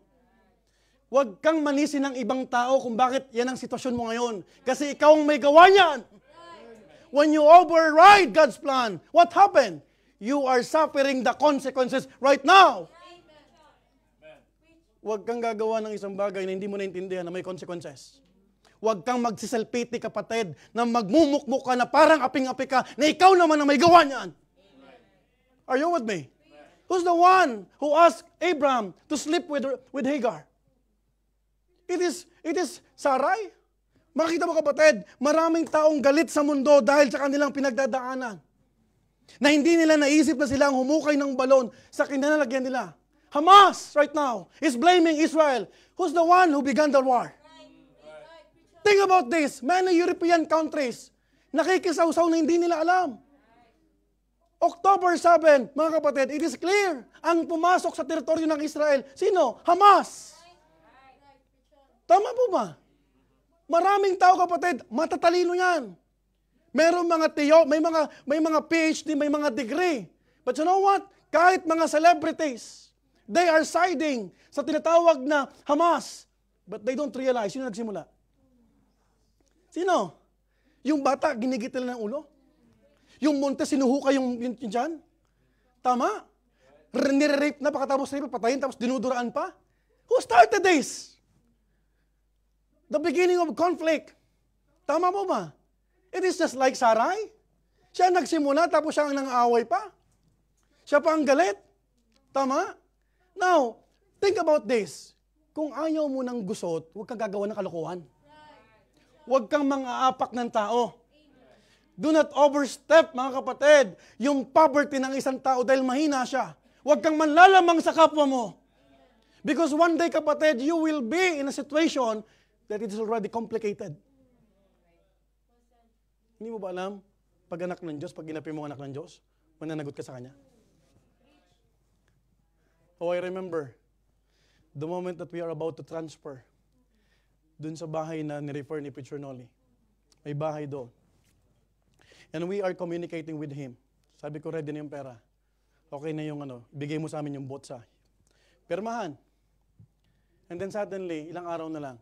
Huwag kang manisin ng ibang tao kung bakit yan ang sitwasyon mo ngayon. Kasi ikaw ang may gawa niyan. When you override God's plan, what happened? You are suffering the consequences right now. Huwag kang gagawa ng isang bagay na hindi mo naintindihan na may consequences. Huwag kang magsiselpiti kapatid na magmumukmuk ka na parang aping-api ka na ikaw naman ang may gawa niyan. Are you with me? Who's the one who asked Abraham to sleep with Hagar? It is Sarai. Makita mo kapatid, maraming taong galit sa mundo dahil sa kanilang pinagdadaanan. Na hindi nila naisip na sila ang humukay ng balon sa kinalagyan nila. Hamas right now is blaming Israel. Who's the one who began the war? Think about this. Many European countries nakikisaw-saw na hindi nila alam. October 7, mga kapatid, it is clear. Ang pumasok sa teritoryo ng Israel, sino? Hamas. Tama po ba? Maraming tao kapatid, matatalino yan. Merong mga may mga PhD, may mga degree. But you know what? Kahit mga celebrities, they are siding sa tinatawag na Hamas. But they don't realize, sino nagsimula? Sino? Yung bata, ginigitil ng ulo? Yung monte, sinuhuka yung dyan? Tama? Nire-rape na, pagkatapos rape, patayin, tapos dinuduraan pa? Who started this? The beginning of conflict. Tama po ba? It is just like Sarai. Siya nagsimula, tapos siya ang nang-aaway pa. Siya pa ang galit. Tama? Now, think about this. Kung ayaw mo ng gusot, huwag kang gagawa ng kalokohan. Huwag kang mang-aapak ng tao. Do not overstep, mga kapatid, yung poverty ng isang tao dahil mahina siya. Huwag kang manlalamang sa kapwa mo. Because one day, kapatid, you will be in a situation that it is already complicated. Hindi mo ba alam, pag anak ng Diyos, pag ginapi mo anak ng Diyos, mananagot ka sa Kanya? Oh, I remember, the moment that we are about to transfer, dun sa bahay na ni-refer ni Preacher Nolly, may bahay doon. And we are communicating with him. Sabi ko, ready na yung pera. Okay na yung bigay mo sa amin yung botsa. Permahan. And then suddenly, ilang araw na lang,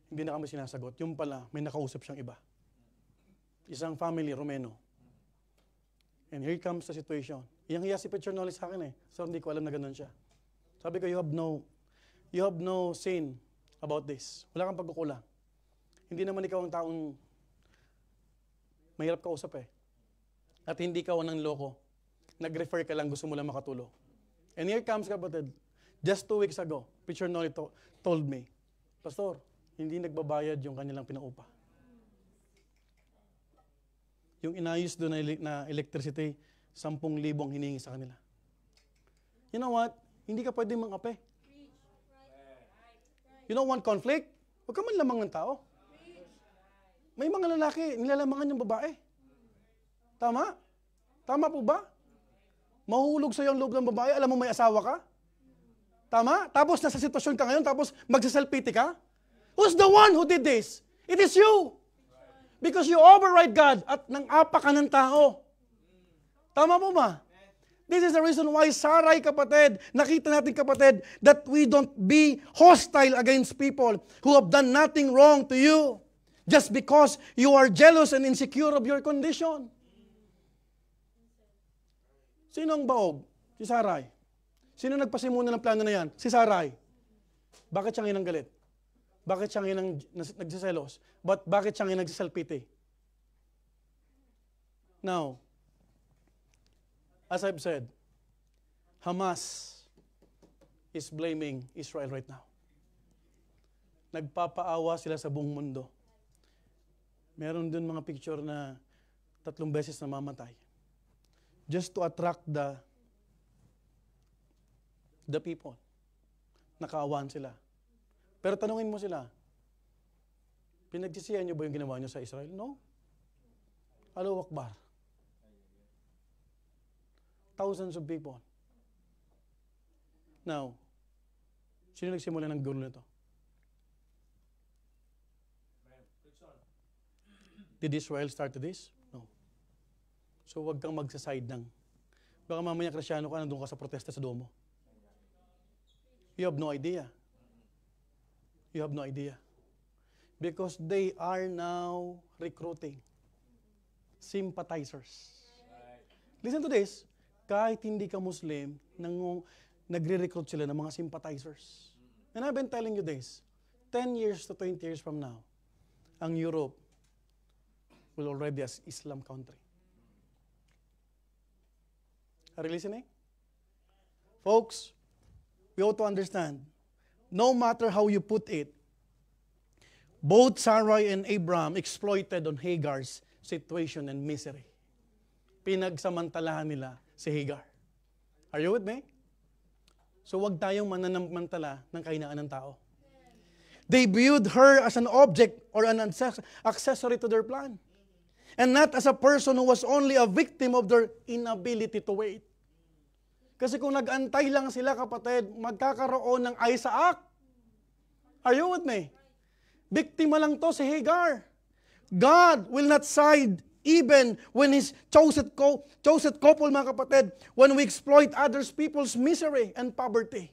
hindi na kami sinasagot. Yung pala, may nakausap siyang iba. Isang family, Romeno. And here comes the situation. Iyang hiya si Preacher Nolly sa akin So hindi ko alam na ganun siya. Sabi ko, you have no sin about this. Wala kang pagkukulang. Hindi naman ikaw ang taong mahirap kausap At hindi ka ng loko. Nag-refer ka lang, gusto mo lang makatulong. And here comes, kapatid, just 2 weeks ago, Preacher Nolly told me, Pastor, hindi nagbabayad yung kanilang pinaupa. Yung inayos doon na electricity, 10,000 ang hiningi sa kanila. You know what? Hindi ka pwedeng mangape. You don't want conflict? Huwag ka man lamang ng tao. May mga lalaki, nilalamangan yung babae. Tama? Tama po ba? Mahulog sa'yo ang loob ng babae, alam mo may asawa ka? Tama? Tapos nasa sitwasyon ka ngayon, tapos magsaself-pity ka? Who's the one who did this? It is you. Because you override God at nang-apa ka ng tao. Tama po ba? This is the reason why Sarai, kapatid, nakita natin, kapatid, that we don't be hostile against people who have done nothing wrong to you just because you are jealous and insecure of your condition. Sino ang baog? Si Sarai. Sino nagpasimuna ng plano na yan? Si Sarai. Bakit siya ngayon ang galit? Bakit siya ngayon ang nagsiselos? Bakit siya ngayon nagsiself-pity? Now, as I've said, Hamas is blaming Israel right now. Nagpapaawa sila sa buong mundo. Meron dun mga picture na 3 beses na mamatay. Just to attract the people. Nakaawaan sila. Pero tanungin mo sila, pinagsisihan niyo ba yung ginawa niyo sa Israel? No. Allahu Akbar. Thousands of people. Now, sino nagsimula ng gulo nito? Did Israel start this? No. So wag kang magsaside ng. Baka mamaya Kristyano ka, nandun ka sa protesta sa Duomo. You have no idea. You have no idea. Because they are now recruiting sympathizers. Listen to this. Kahit hindi ka Muslim, nagre-recruit sila ng mga sympathizers. And I've been telling you this. 10 years to 20 years from now, ang Europe will already be an Islam country. Are you listening? Folks, we ought to understand, no matter how you put it, both Sarai and Abraham exploited on Hagar's situation and misery. Pinagsamantalahan nila si Hagar. Are you with me? So wag tayong mananamantala ng kahinaan ng tao. They viewed her as an object or an accessory to their plan. And not as a person who was only a victim of their inability to wait. Kasi kung nag-antay lang sila, kapatid, magkakaroon ng Isaac. Are you with me? Biktima lang to si Hagar. God will not side even when His chosen couple, mga kapatid, when we exploit others people's misery and poverty.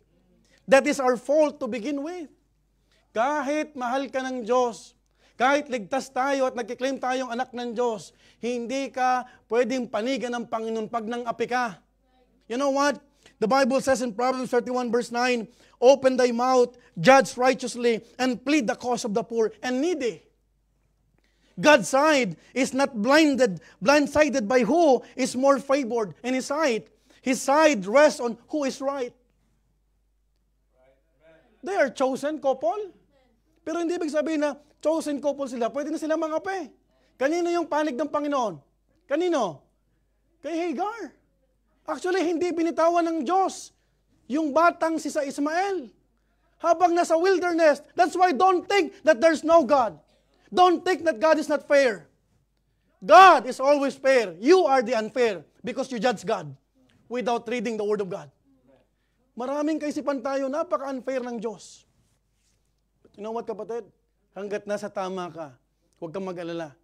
That is our fault to begin with. Kahit mahal ka ng Diyos, kahit ligtas tayo at nagkiklaim tayong anak ng Diyos, hindi ka pwedeng panigan ng Panginoon pag nang api ka. You know what? The Bible says in Proverbs 31 verse 9, open thy mouth, judge righteously, and plead the cause of the poor and needy. God's side is not blindsided by who is more favored in His sight. His side rests on who is right. They are chosen couple. Pero hindi ibig sabihin na chosen couple sila, pwede na sila mangapi. Kanino yung panig ng Panginoon? Kanino? Kay Hagar. Actually, hindi binitawan ng Diyos yung batang si Ismael. Habang nasa wilderness, that's why don't think that there's no God. Don't think that God is not fair. God is always fair. You are the unfair because you judge God without reading the Word of God. Maraming kaisipan tayo, napaka-unfair ng Diyos. But you know what, kapatid? Hanggat nasa tama ka, huwag kang mag-alala.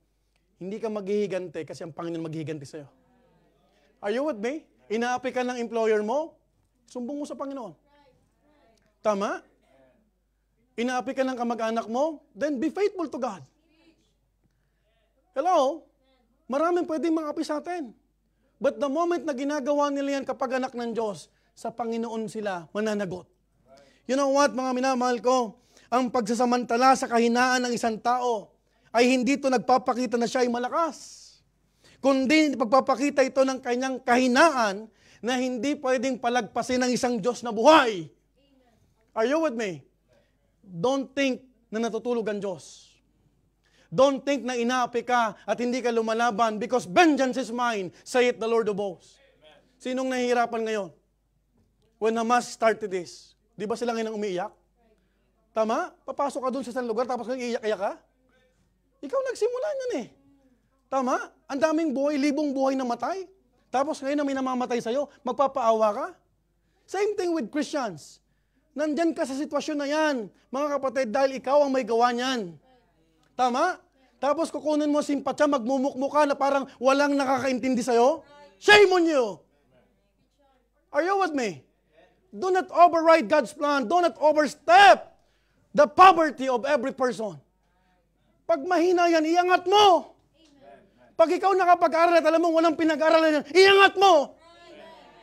Hindi ka maghihigante kasi ang Panginoon maghihigante sa'yo. Are you with me? Inaapi ka ng employer mo, sumbong mo sa Panginoon. Tama? Inaapi ka ng kamag-anak mo, then be faithful to God. Hello? Maraming pwedeng mangapi sa atin. But the moment na ginagawa nila yan kapag anak ng Diyos, sa Panginoon sila mananagot. You know what, mga minamahal ko? Ang pagsasamantala sa kahinaan ng isang tao ay hindi ito nagpapakita na siya ay malakas. Kundi pagpapakita ito ng kanyang kahinaan na hindi pwedeng palagpasin ng isang Diyos na buhay. Are you with me? Don't think na natutulog ang Diyos. Don't think na inaapi ka at hindi ka lumalaban because vengeance is mine, saith the Lord of hosts. Sinong nahihirapan ngayon? When Hamas started this, di ba sila ngayon umiiyak? Tama? Papasok ka doon sa isang lugar tapos iiyak-iyak ka? Ikaw nagsimula niyan eh. Tama? Ang daming buhay, libong buhay na matay. Tapos ngayon na may namamatay sa'yo, magpapaawa ka? Same thing with Christians. Nandyan ka sa sitwasyon na yan, mga kapatid, dahil ikaw ang may gawa niyan. Tama? Tapos kukunin mo simpatya, magmumukmo ka na parang walang nakakaintindi sa'yo? Shame on you! Are you with me? Do not override God's plan. Do not overstep the poverty of every person. Pag mahina yan, iangat mo. Pag ikaw nakapag-aral at alam mo walang pinag-aralan yan, iangat mo.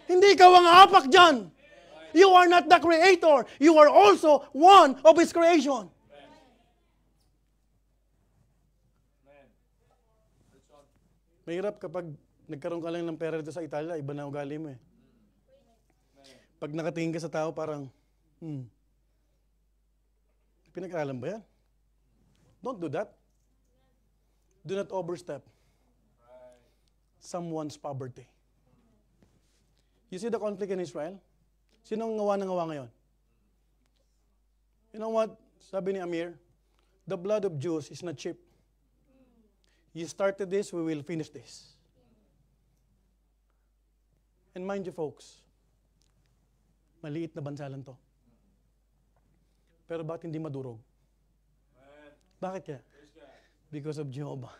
Hindi ikaw ang aapak dyan. You are not the creator. You are also one of His creation. Mahirap kapag nagkaroon ka lang ng pera dito sa Italia, iba na ugali mo eh. Pag nakatingin ka sa tao, parang, pinag-aralan ba yan? Don't do that. Do not overstep someone's poverty. You see the conflict in Israel? Sino ang ngawa na ngawa ngayon? You know what? Sabi ni Amir, the blood of Jews is not cheap. You started this, we will finish this. And mind you folks, maliit na bansa lang to. Pero bakit hindi madurog? Bakit kaya? Because of Jehovah.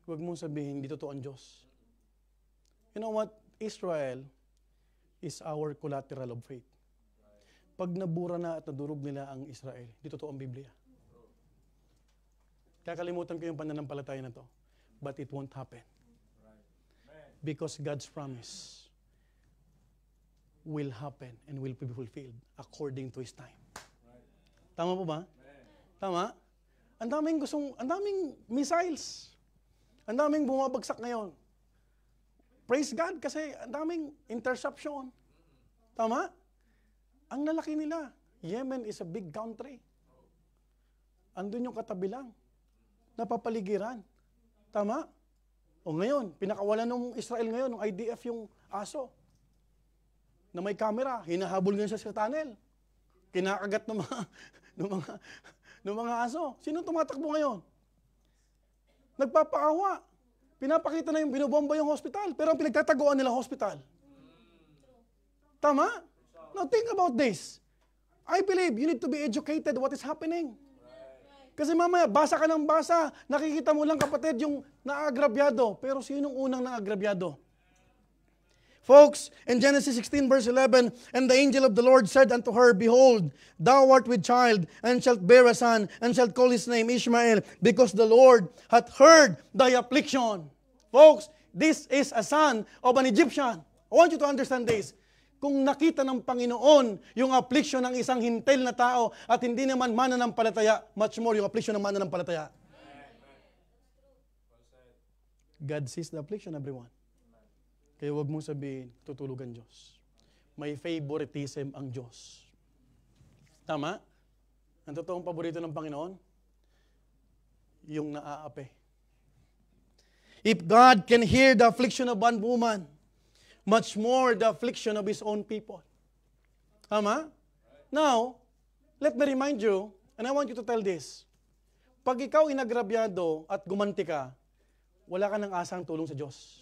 Huwag mong sabihin, hindi totoo ang Diyos. You know what? Israel is our collateral of faith. Pag nabura na at nadurog nila ang Israel, hindi totoo ang Biblia. Kakalimutan ko yung pananampalataya na to. But it won't happen. Because God's promise will happen and will be fulfilled according to His time. Tama po ba? Tama? Ang daming missiles. Ang daming bumabagsak ngayon. Praise God kasi ang daming interception. Tama? Ang lalaki nila. Yemen is a big country. Andun yung katabi lang. Napapaligiran. Tama? O ngayon, pinakawalan ng Israel ngayon, ng IDF yung aso. Na may camera, hinahabol ngayon sa tunnel. Kinakagat ng mga aso. Sino tumatakbo ngayon? Nagpapaawa. Pinapakita na yung binobomba yung hospital, pero ang pinagtataguan nila hospital. Tama? Now think about this. I believe you need to be educated what is happening. Kasi mamaya, basa ka ng basa, nakikita mo lang kapatid yung naagrabyado. Pero sinong unang naagrabyado? Folks, in Genesis 16 verse 11, and the angel of the Lord said unto her, Behold, thou art with child, and shalt bear a son, and shalt call his name Ishmael, because the Lord hath heard thy affliction. Folks, this is a son of an Egyptian. I want you to understand this. Kung nakita ng Panginoon yung affliction ng isang hintil na tao at hindi naman mananampalataya, much more yung affliction ng mananampalataya. God sees the affliction, everyone. Kaya huwag mong sabihin, tutulugan Diyos. May favoritism ang Diyos. Tama? Ang totoong paborito ng Panginoon, yung naaapi. If God can hear the affliction of one woman, much more the affliction of His own people. Tama? Now, let me remind you, and I want you to tell this. Pag ikaw inagrabyado at gumanti ka, wala ka ng asang tulong sa Diyos.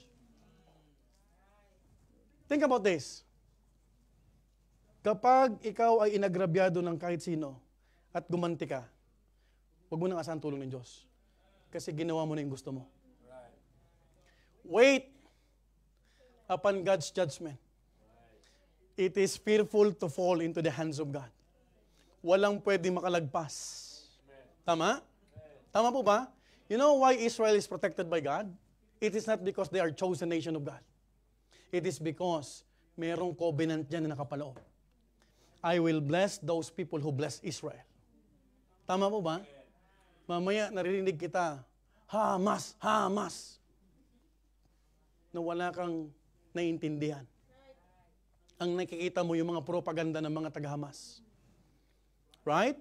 Think about this. Kapag ikaw ay inagrabyado ng kahit sino at gumanti ka, huwag mo nang asahan tulong ng Diyos. Kasi ginawa mo na yung gusto mo. Wait upon God's judgment. It is fearful to fall into the hands of God. Walang pwede makalagpas. Tama? Tama po ba? You know why Israel is protected by God? It is not because they are chosen nation of God. It is because mayroong covenant dyan na nakapaloob. I will bless those people who bless Israel. Tama po ba? Mamaya naririnig kita, Hamas, Hamas. Na wala kang naiintindihan. Ang nakikita mo yung mga propaganda ng mga taga-Hamas. Right?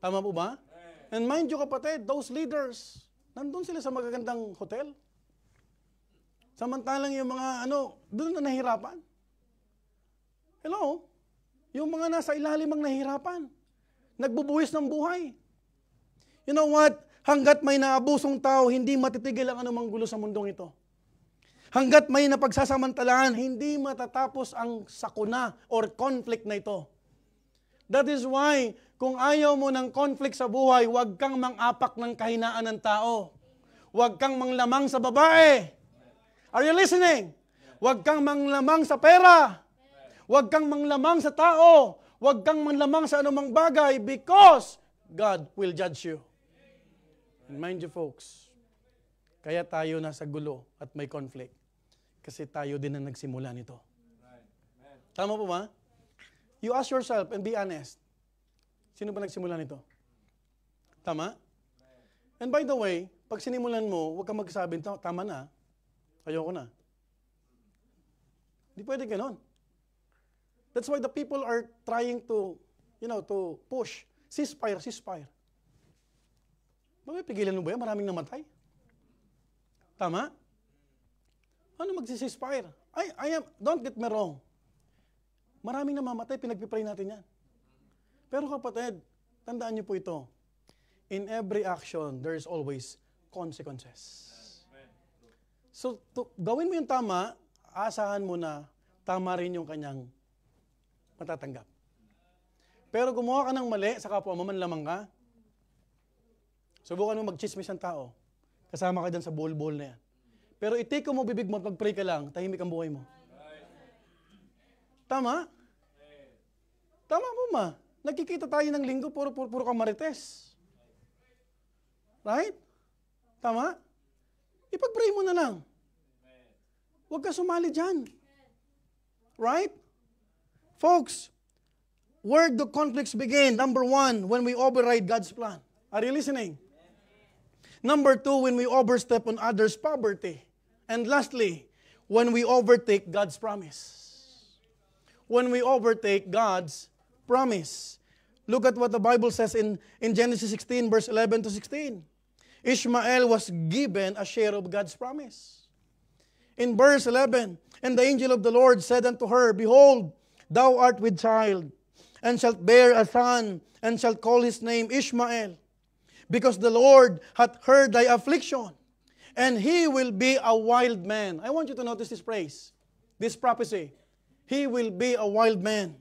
Tama po ba? And mind you kapatid, those leaders, nandun sila sa magagandang hotel. Samantalang yung mga doon na nahihirapan. Hello? Yung mga nasa ilalim ang nahihirapan. Nagbubuwis ng buhay. You know what? Hanggat may naabusong tao, hindi matitigil ang anumang gulo sa mundong ito. Hanggat may napagsasamantalaan, hindi matatapos ang sakuna or conflict na ito. That is why, kung ayaw mo ng conflict sa buhay, huwag kang mang-apak ng kahinaan ng tao. Huwag kang manglamang sa babae. Are you listening? Huwag kang manglamang sa pera. Huwag kang manglamang sa tao. Huwag kang manglamang sa anumang bagay because God will judge you. And mind you folks, kaya tayo nasa gulo at may conflict. Kasi tayo din ang nagsimula nito. Tama po ba? You ask yourself and be honest. Sino ba nagsimula nito? Tama? And by the way, pag sinimulan mo, huwag kang magsabi, tama na. Ayoko na. Hindi pwede ganon. That's why the people are trying to, to push. Ceasefire, ceasefire. Pigilan mo ba yan? Maraming namatay. Tama? Ano magsi-ceasefire? Don't get me wrong. Maraming namamatay, pinagpipray natin yan. Pero kapatid, tandaan niyo po ito. In every action, there is always consequences. So, gawin mo yung tama, asahan mo na tama rin yung kanyang matatanggap. Pero gumawa ka ng mali sa kapwa mo, manlamang ka, subukan mo mag-chismis ang tao. Kasama ka dyan sa bowl-bowl na yan. Pero i-take mo bibig mo at mag-pray ka lang, tahimik ang buhay mo. Tama? Tama po ma. Nagkikita tayo ng linggo, puro kang marites. Right? Tama? Ipag-pray mo na lang. Huwag ka sumali dyan. Right? Folks, where do conflicts begin? Number 1, when we override God's plan. Are you listening? Number 2, when we overstep on others' poverty. And lastly, when we overtake God's promise. When we overtake God's promise. Look at what the Bible says in Genesis 16, verse 11 to 16. Ishmael was given a share of God's promise. In verse 11, and the angel of the Lord said unto her, Behold, thou art with child, and shalt bear a son, and shalt call his name Ishmael, because the Lord hath heard thy affliction, and he will be a wild man. I want you to notice this phrase, this prophecy. He will be a wild man.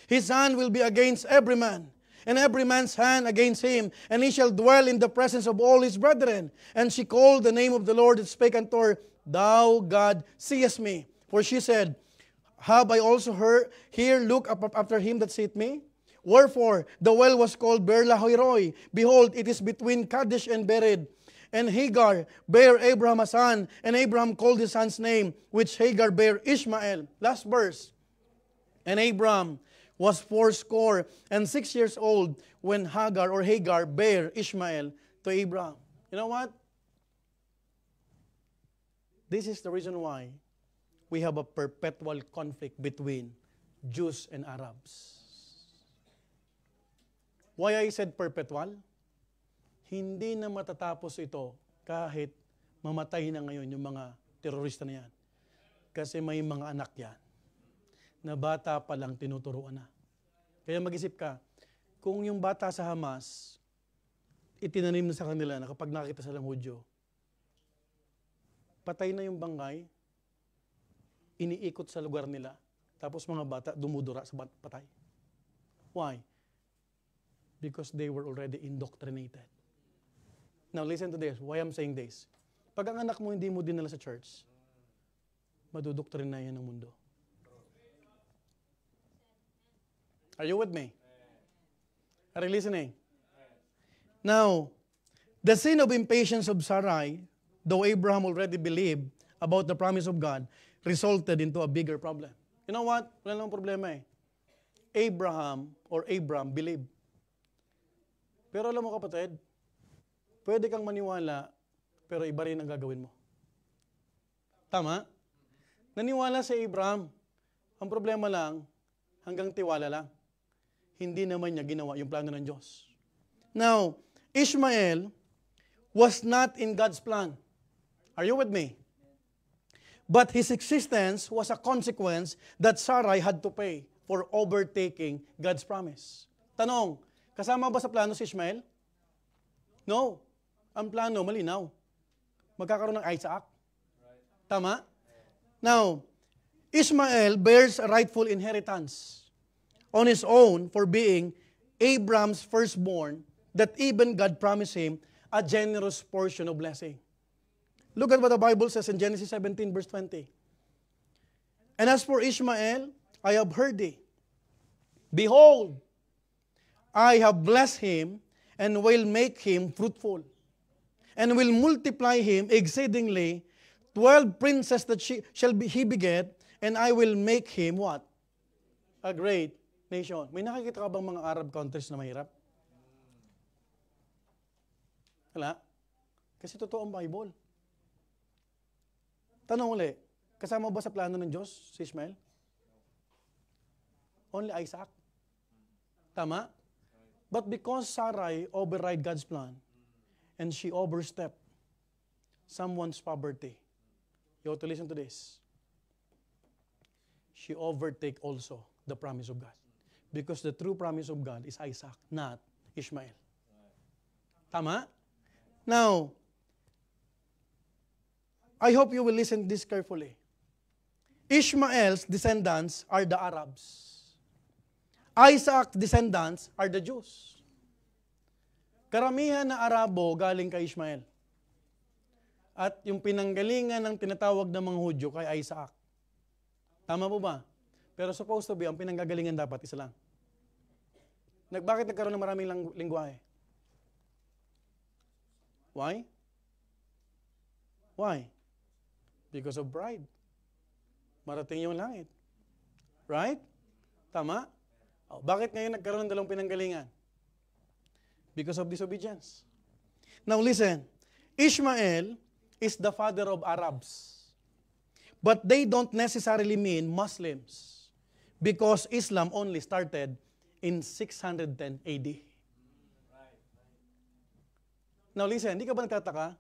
His hand will be against every man, and every man's hand against him, and he shall dwell in the presence of all his brethren. And she called the name of the Lord and spake unto her, Thou, God, seest me. For she said, have I also heard here look up after him that sent me? Wherefore the well was called Beer-lahai-roi. Behold, it is between Kadesh and Bered. And Hagar bare Abraham a son, and Abraham called his son's name, which Hagar bare Ishmael. Last verse. And Abraham was 80 and 6 years old when Hagar bare Ishmael to Abraham. You know what? This is the reason why we have a perpetual conflict between Jews and Arabs. Why I said perpetual? Hindi na matatapos ito kahit mamatay na ngayon yung mga terorista na yan. Kasi may mga anak yan na bata pa lang tinuturuan na. Kaya mag-isip ka, kung yung bata sa Hamas, itinanim na sa kanila na kapag nakita silang Hudyo, patay na yung bangkay, iniikot sa lugar nila, tapos mga bata dumudura sa patay. Why? Because they were already indoctrinated. Now listen to this, why I'm saying this. Pag ang anak mo hindi mo dinala sa church, madudoktrina yan ng mundo. Are you with me? Are you listening? Now, the sin of impatience of Sarai, though Abraham already believed about the promise of God, resulted into a bigger problem. You know what? Wala namang problema eh. Abram believed. Pero alam mo kapatid, pwede kang maniwala, pero iba rin ang gagawin mo. Tama? Naniwala si Abraham. Ang problema lang, hanggang tiwala lang. Hindi naman niya ginawa yung plano ng Diyos. Now, Ishmael was not in God's plan. Are you with me? But his existence was a consequence that Sarai had to pay for overtaking God's promise. Tanong, kasama ba sa plano si Ishmael? No. Ang plano, malinaw. Magkakaroon ng Isaac. Tama? Now, Ishmael bears a rightful inheritance on his own for being Abraham's firstborn, that even God promised him a generous portion of blessing. Look at what the Bible says in Genesis 17 verse 20. And as for Ishmael, I have heard thee. Behold, I have blessed him and will make him fruitful, and will multiply him exceedingly. 12 princes that he beget, and I will make him what? A great nation. May nakikita ka bang mga Arab countries na mahirap? Wala? Kasi totoo ang Bible. Tanong uli, kasama ba sa plano ng Diyos si Ishmael? Only Isaac. Tama? But because Sarai override God's plan and she overstepped someone's poverty, you have to listen to this. She overtake also the promise of God. Because the true promise of God is Isaac, not Ishmael. Tama? Now, I hope you will listen this carefully. Ishmael's descendants are the Arabs. Isaac's descendants are the Jews. Karamihan na Arabo galing kay Ishmael. At yung pinanggalingan ng tinatawag ng mga Hudyo kay Isaac. Tama po ba? Pero supposed to be, ang pinanggagalingan dapat isa lang. Bakit nagkaroon ng maraming lingwahe? Why? Why? Because of pride. Marating yung langit. Right? Tama? Bakit ngayon nagkaroon ng dalawang pinanggalingan? Because of disobedience. Now listen, Ishmael is the father of Arabs. But they don't necessarily mean Muslims. Because Islam only started in 610 AD. Now listen, hindi ka ba nagtataka?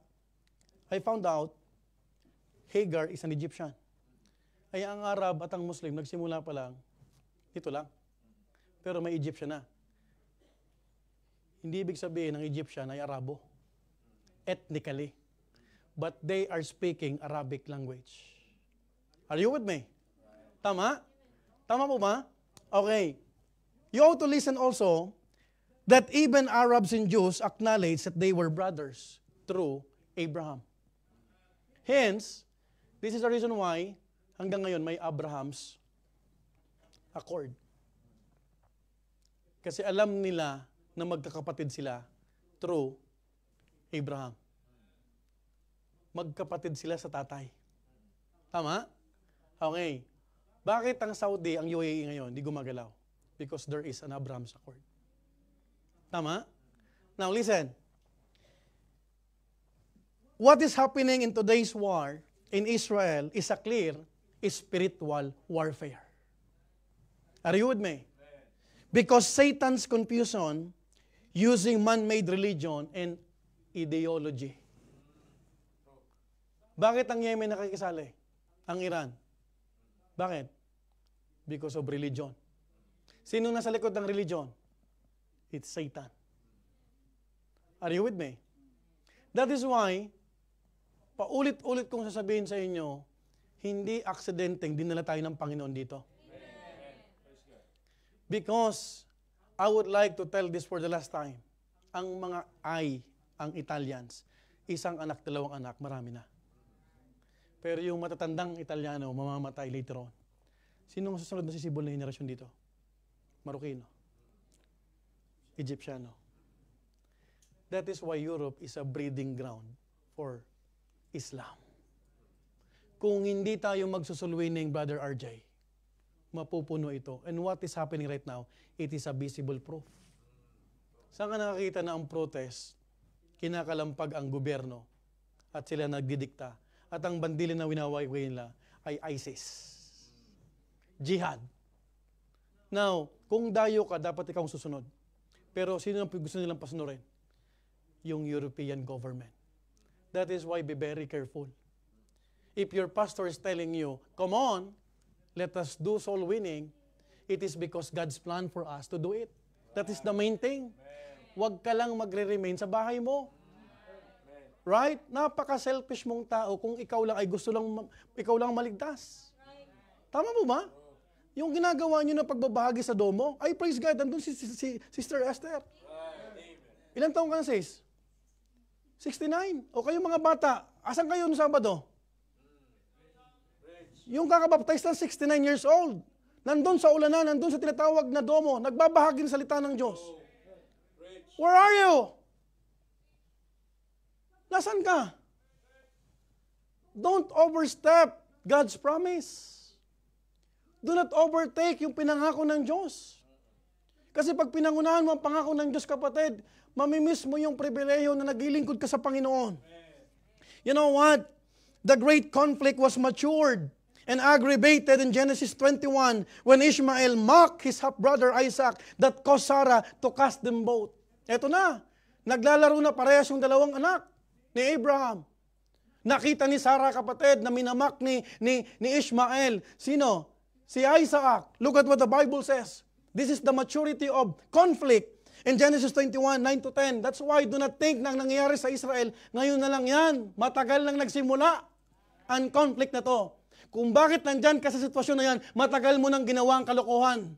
I found out Hagar is an Egyptian. Ay ang Arab at ang Muslim nagsimula pa lang, ito lang. Pero may Egyptian na. Hindi ibig sabihin ng Egyptian ay Arabo. Ethnically. But they are speaking Arabic language. Are you with me? Tama? Tama po ba? Okay. You ought to listen also that even Arabs and Jews acknowledge that they were brothers through Abraham. Hence, this is the reason why hanggang ngayon may Abrahams accord. Kasi alam nila na magkakapatid sila through Abraham. Magkapatid sila sa tatay. Tama? Okay. Bakit ang Saudi, ang UAE ngayon, di gumagalaw? Because there is an Abraham's Accord. Tama? Now listen. What is happening in today's war in Israel is a clear spiritual warfare. Are you with me? Because Satan's confusion using man-made religion and ideology. Bakit ang Yemen nakikisali? Ang Iran. Bakit? Because of religion. Sino nasa likod ng religion? It's Satan. Are you with me? That is why, paulit-ulit kong sasabihin sa inyo, hindi aksidenteng dinala tayo ng Panginoon dito. Because I would like to tell this for the last time. Ang mga ang Italians, isang anak, dalawang anak, marami na. Pero yung matatandang Italiano, mamamatay later on. Sino ang susunod na sisibol na henerasyon dito? Marokino. Egyptiano. That is why Europe is a breeding ground for Islam. Kung hindi tayo magsusulwining, Brother RJ, mapupuno ito. And what is happening right now, it is a visible proof. Saan ka nakakita na ang protest, kinakalampag ang gobyerno, at sila nagdidikta, at ang bandilin na winawayway nila ay ISIS. Jihad. Now, kung dayo ka, dapat ikaw susunod. Pero sino ang gusto nilang pasunurin? Yung European government. That is why be very careful. If your pastor is telling you, come on, let us do soul winning, it is because God's plan for us to do it. That is the main thing. Huwag ka lang magre-remain sa bahay mo. Right? Napaka-selfish mong tao kung ikaw lang ay gusto lang, ikaw lang maligtas. Tama mo ba? Yung ginagawa nyo na pagbabahagi sa domo, ay praise God, nandun si Sister Esther. Ilang taong ka na, sis? 69. O kayo mga bata, asan kayo noong Sabado? Yung kakabaptize na 69 years old, nandun sa ulanan, nandun sa tinatawag na domo, nagbabahagi ng salita ng Diyos. Where are you? Nasaan ka? Don't overstep God's promise. Do not overtake yung pinangako ng Diyos. Kasi pag pinangunahan mo ang pangako ng Diyos, kapatid, mamimiss mo yung pribileyo na naglilingkod ka sa Panginoon. You know what? The great conflict was matured and aggravated in Genesis 21 when Ishmael mocked his half-brother Isaac that caused Sarah to cast them both. Eto na, naglalaro na parehas yung dalawang anak ni Abraham. Nakita ni Sarah, kapatid, na minamak ni Ishmael. Sino? Si Isaac. Look at what the Bible says. This is the maturity of conflict. In Genesis 21, 9-10. That's why do not think na nangyayari sa Israel, ngayon na lang yan. Matagal nang nagsimula ang conflict na to. Kung bakit nandyan ka sa sitwasyon na yan, matagal mo nang ginawa ang kalokohan.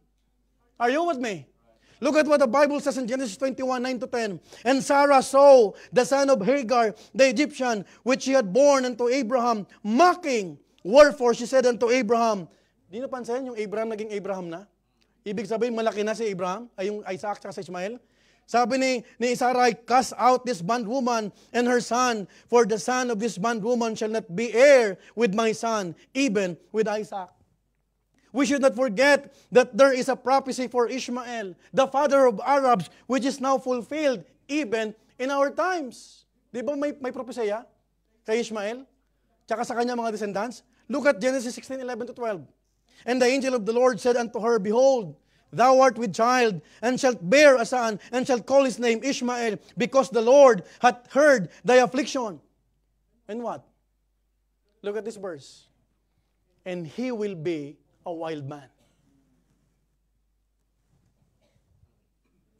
Are you with me? Look at what the Bible says in Genesis 21, 9-10. And Sarah saw the son of Hagar, the Egyptian, which she had born unto Abraham, mocking. Wherefore she said unto Abraham, di napansin yung Abraham naging Abraham na? Ibig sabihin, malaki na si Abraham, ay yung Isaac at si Ishmael. Sabi ni Sarai, cast out this bondwoman and her son, for the son of this bondwoman shall not be heir with my son, even with Isaac. We should not forget that there is a prophecy for Ishmael, the father of Arabs, which is now fulfilled even in our times. Di ba may propesya kay Ishmael? Tsaka sa kanya mga descendants? Look at Genesis 16:11-12. And the angel of the Lord said unto her, behold, thou art with child, and shalt bear a son, and shalt call his name Ishmael, because the Lord hath heard thy affliction. And what? Look at this verse. And he will be a wild man.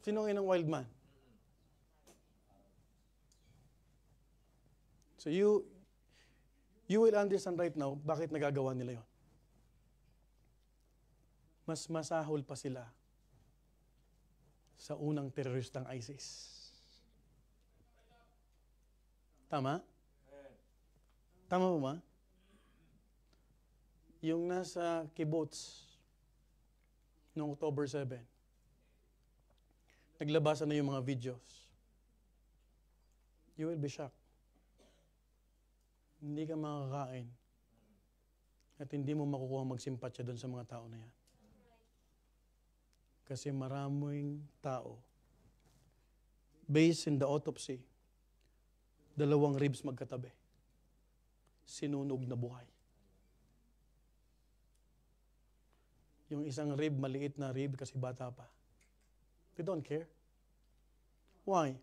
Sino ang wild man? So you will understand right now bakit nagagawa nila yon. Mas masahol pa sila sa unang teroristang ISIS. Tama? Tama ba? Yung nasa kibbutz, noong October 7. Naglabasan na yung mga videos. You will be shocked. Hindi ka makakain at hindi mo makukuha magsimpatya doon sa mga tao na yan. Kasi maraming tao, based in the autopsy, 2 ribs magkatabi. Sinunog na buhay. Yung isang rib, maliit na rib kasi bata pa. They don't care. Why?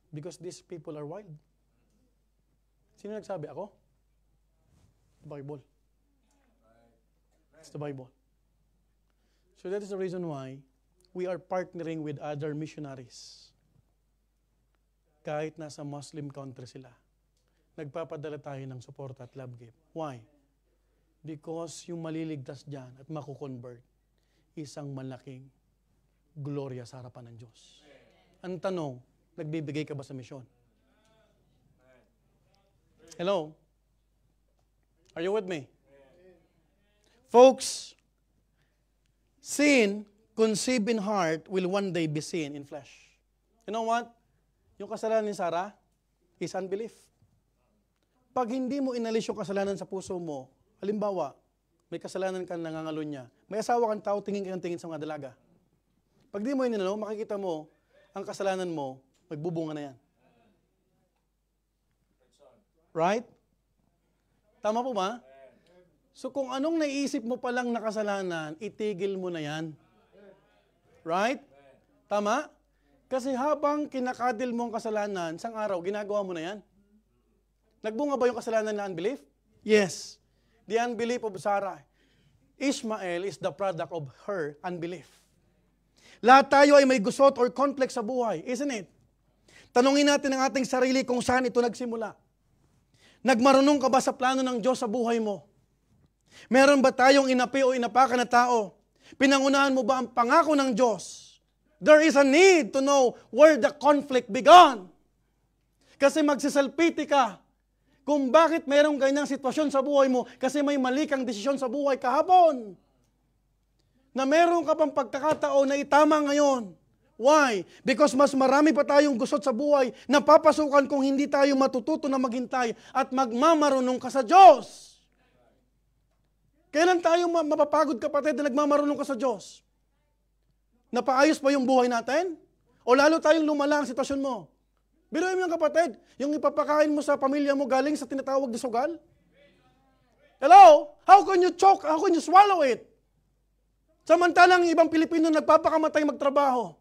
Because these people are wild. Sino nagsabi? Ako? The Bible. It's the Bible. So that is the reason why we are partnering with other missionaries. Kahit nasa Muslim country sila, nagpapadala tayo ng support at love gift. Why? Because yung maliligtas dyan at makukonvert, isang malaking gloria sa harapan ng Diyos. Ang tanong, nagbibigay ka ba sa misyon? Hello? Are you with me? Folks, sin conceived in heart will one day be seen in flesh. You know what? Yung kasalanan ni Sarah is unbelief. Pag hindi mo inalis yung kasalanan sa puso mo, halimbawa, may kasalanan ka nangangalo niya, may asawa kang tao, tingin ka ng tingin sa mga dalaga. Pag di mo inalo, makikita mo, ang kasalanan mo, magbubunga na yan. Right? Tama po ba? So kung anong naiisip mo palang na kasalanan, itigil mo na yan. Right? Tama? Kasi habang kinakadil mo ang kasalanan, isang araw, ginagawa mo na yan. Nagbunga ba yung kasalanan na unbelief? Yes. The unbelief of Sarah. Ishmael is the product of her unbelief. Lahat tayo ay may gusot or conflict sa buhay, isn't it? Tanungin natin ang ating sarili kung saan ito nagsimula. Nagmarunong ka ba sa plano ng Diyos sa buhay mo? Meron ba tayong inapi o inapakan na tao? Pinangunahan mo ba ang pangako ng Diyos? There is a need to know where the conflict began. Kasi magsisalpiti ka kung bakit mayroong ganyang sitwasyon sa buhay mo kasi may mali kang desisyon sa buhay kahapon. Na meron ka pang pagkakataon na itama ngayon. Why? Because mas marami pa tayong gusot sa buhay na papasukan kung hindi tayo matututo na maghintay at magmamarunong ka sa Diyos. Kailan tayo mapapagod, kapatid, na nagmamarunong ka sa Diyos? Napaayos pa yung buhay natin? O lalo tayong lumala ang sitwasyon mo? Biruin mo yung kapatid, yung ipapakain mo sa pamilya mo galing sa tinatawag na sugal? Hello? How can you choke? How can you swallow it? Samantalang ibang Pilipino nagpapakamatay magtrabaho.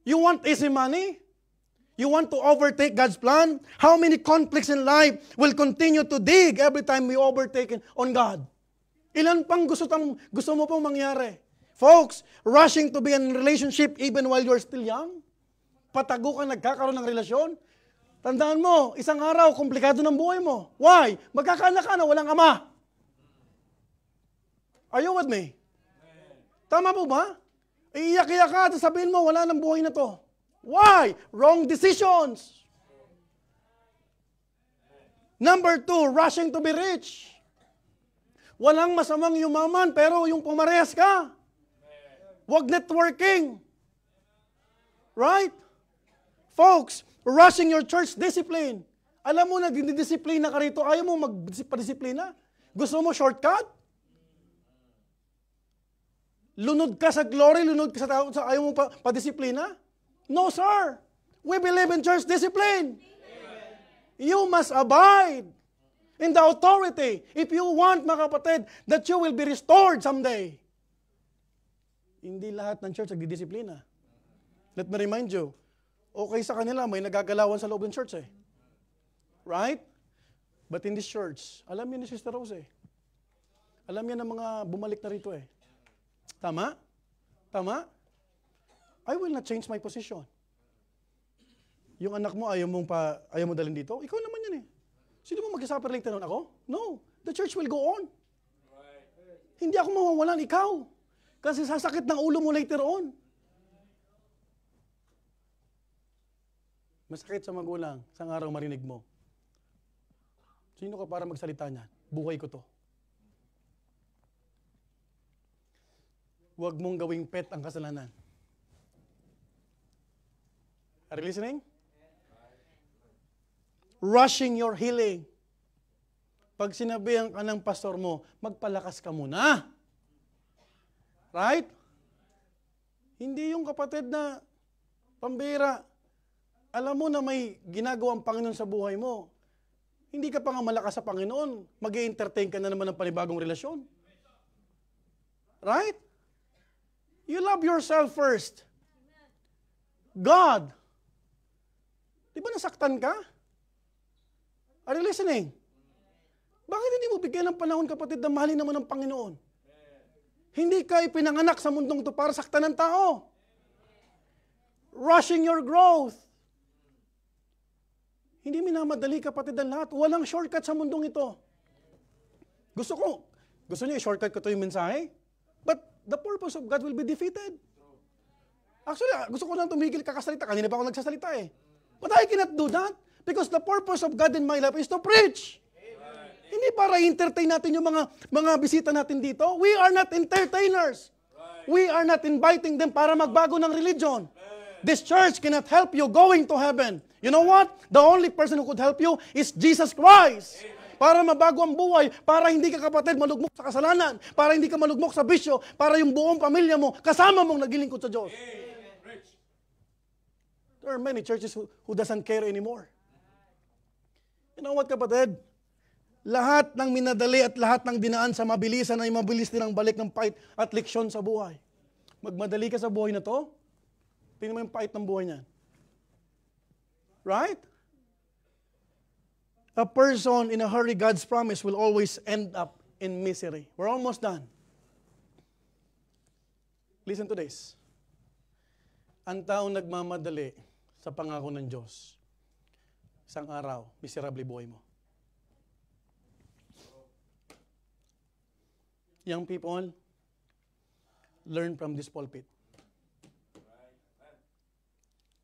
You want easy money? You want to overtake God's plan? How many conflicts in life will continue to dig every time we overtake on God? Ilan pang gusto mo pong mangyari? Folks, rushing to be in a relationship even while you're still young? Patago ka nagkakaroon ng relasyon? Tandaan mo, isang araw, komplikado ng buhay mo. Why? Magkakaanak ka na walang ama. Are you with me? Tama po ba? Iiyak-iyak ka at sabihin mo, wala nang buhay na to. Why? Wrong decisions. Number 2, rushing to be rich. Walang masamang yumaman, pero yung pumarehas ka. Huwag networking. Right? Folks, rushing your church discipline. Alam mo, nagdidisiplina ka rito, ayaw mo magpadisiplina? Gusto mo shortcut? Lunod ka sa glory, lunod ka sa tao, ayaw mo padisiplina? No, sir. We believe in church discipline. Amen. You must abide in the authority if you want, mga kapatid, that you will be restored someday. Hindi lahat ng church nagdidisiplina. Let me remind you, okay sa kanila, may nagagalawan sa loob ng church eh. Right? But in this church, alam niya ni Sister Rose eh. Alam niya ng mga bumalik na rito eh. Tama? Tama? I will not change my position. Yung anak mo, ayaw mo dalhin dito? Ikaw naman yan eh. Sino mo mag-suffer later on? Ako? No. The church will go on. Hindi ako mawawalan, ikaw. Kasi sasakit ng ulo mo later on. Masakit sa magulang, isang araw marinig mo. Sino ka para magsalita niyan? Buhay ko to. Huwag mong gawing pet ang kasalanan. Are you listening? Rushing your healing. Pag sinabihan ka ng pastor mo, magpalakas ka muna. Right? Hindi yung kapatid na pambira. Alam mo na may ginagawang Panginoon sa buhay mo. Hindi ka pa nga malakas sa Panginoon. Mag-i-entertain ka na naman ng panibagong relasyon. Right? You love yourself first. God. Di ba nasaktan ka? Are you listening? Bakit hindi mo bigyan ng panahon, kapatid, na mahalin naman ng Panginoon? Hindi ka ipinanganak sa mundong ito para saktan ng tao. Rushing your growth. Hindi minamadali, kapatid, ang lahat. Walang shortcut sa mundong ito. Gusto niyo i-shortcut ko ito yung mensahe? But the purpose of God will be defeated. Actually, gusto ko lang tumigil kakasalita. Kanina pa ako nagsasalita eh. But I cannot do that because the purpose of God in my life is to preach. Amen. Hindi para entertain natin yung mga bisita natin dito. We are not entertainers. Right. We are not inviting them para magbago ng religion. Amen. This church cannot help you going to heaven. You know what? The only person who could help you is Jesus Christ. Amen. Para mabago ang buhay, para hindi ka, kapatid, malugmok sa kasalanan, para hindi ka malugmok sa bisyo, para yung buong pamilya mo, kasama mong naglilingkod sa Diyos. Amen. There are many churches who doesn't care anymore. You know what, kapatid? Lahat ng minadali at lahat ng dinaan sa mabilisan ay mabilis din ang balik ng pait at leksyon sa buhay. Magmadali ka sa buhay na to, tingnan mo yung pait ng buhay niyan. Right? A person in a hurry, God's promise will always end up in misery. We're almost done. Listen to this. Ang taong nagmamadali sa pangako ng Diyos, isang araw, miserable buhay mo. Young people, learn from this pulpit.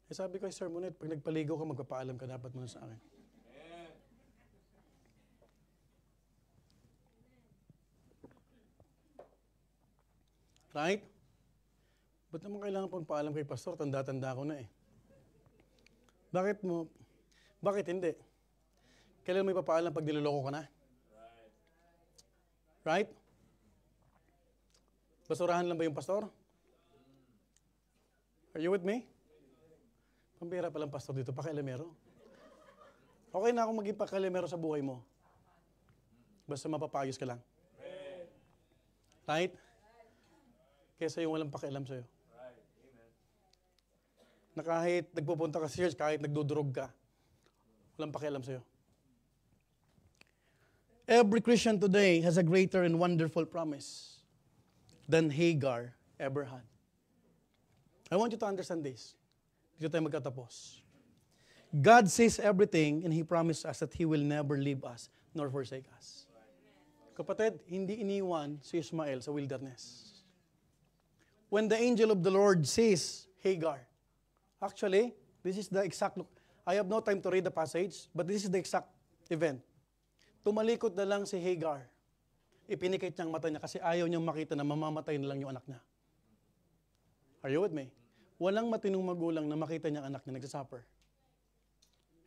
Sabi ko, Sir Monet, pag nagpaligo ka, magpapaalam ka dapat muna sa akin. Right? Ba't naman kailangan pang paalam kay pastor? Tanda-tanda ko na eh. Bakit hindi? Kailan mo ipapaalam pag niloloko ka na? Right? Basurahan lang ba yung pastor? Are you with me? Pambira palang pastor dito, pakialamero. Okay na akong maging pakialamero sa buhay mo. Basta mapapayos ka lang. Right? Kesa yung walang pakialam sa'yo. Na kahit nagpupunta ka sa church, kahit nagdudurog ka, walang pakialam sa'yo. Every Christian today has a greater and wonderful promise than Hagar ever had. I want you to understand this. Dito tayo magtatapos. God says everything and He promised us that He will never leave us nor forsake us. Kapatid, hindi iniwan si Ishmael sa wilderness. When the angel of the Lord says, Hagar, actually, this is the exact look. I have no time to read the passage, but this is the exact event. Tumalikod na lang si Hagar. Ipinikit niyang mata niya kasi ayaw niyang makita na mamamatay na lang yung anak niya. Are you with me? Walang matinong magulang na makita niya ang anak niya nagsasuffer.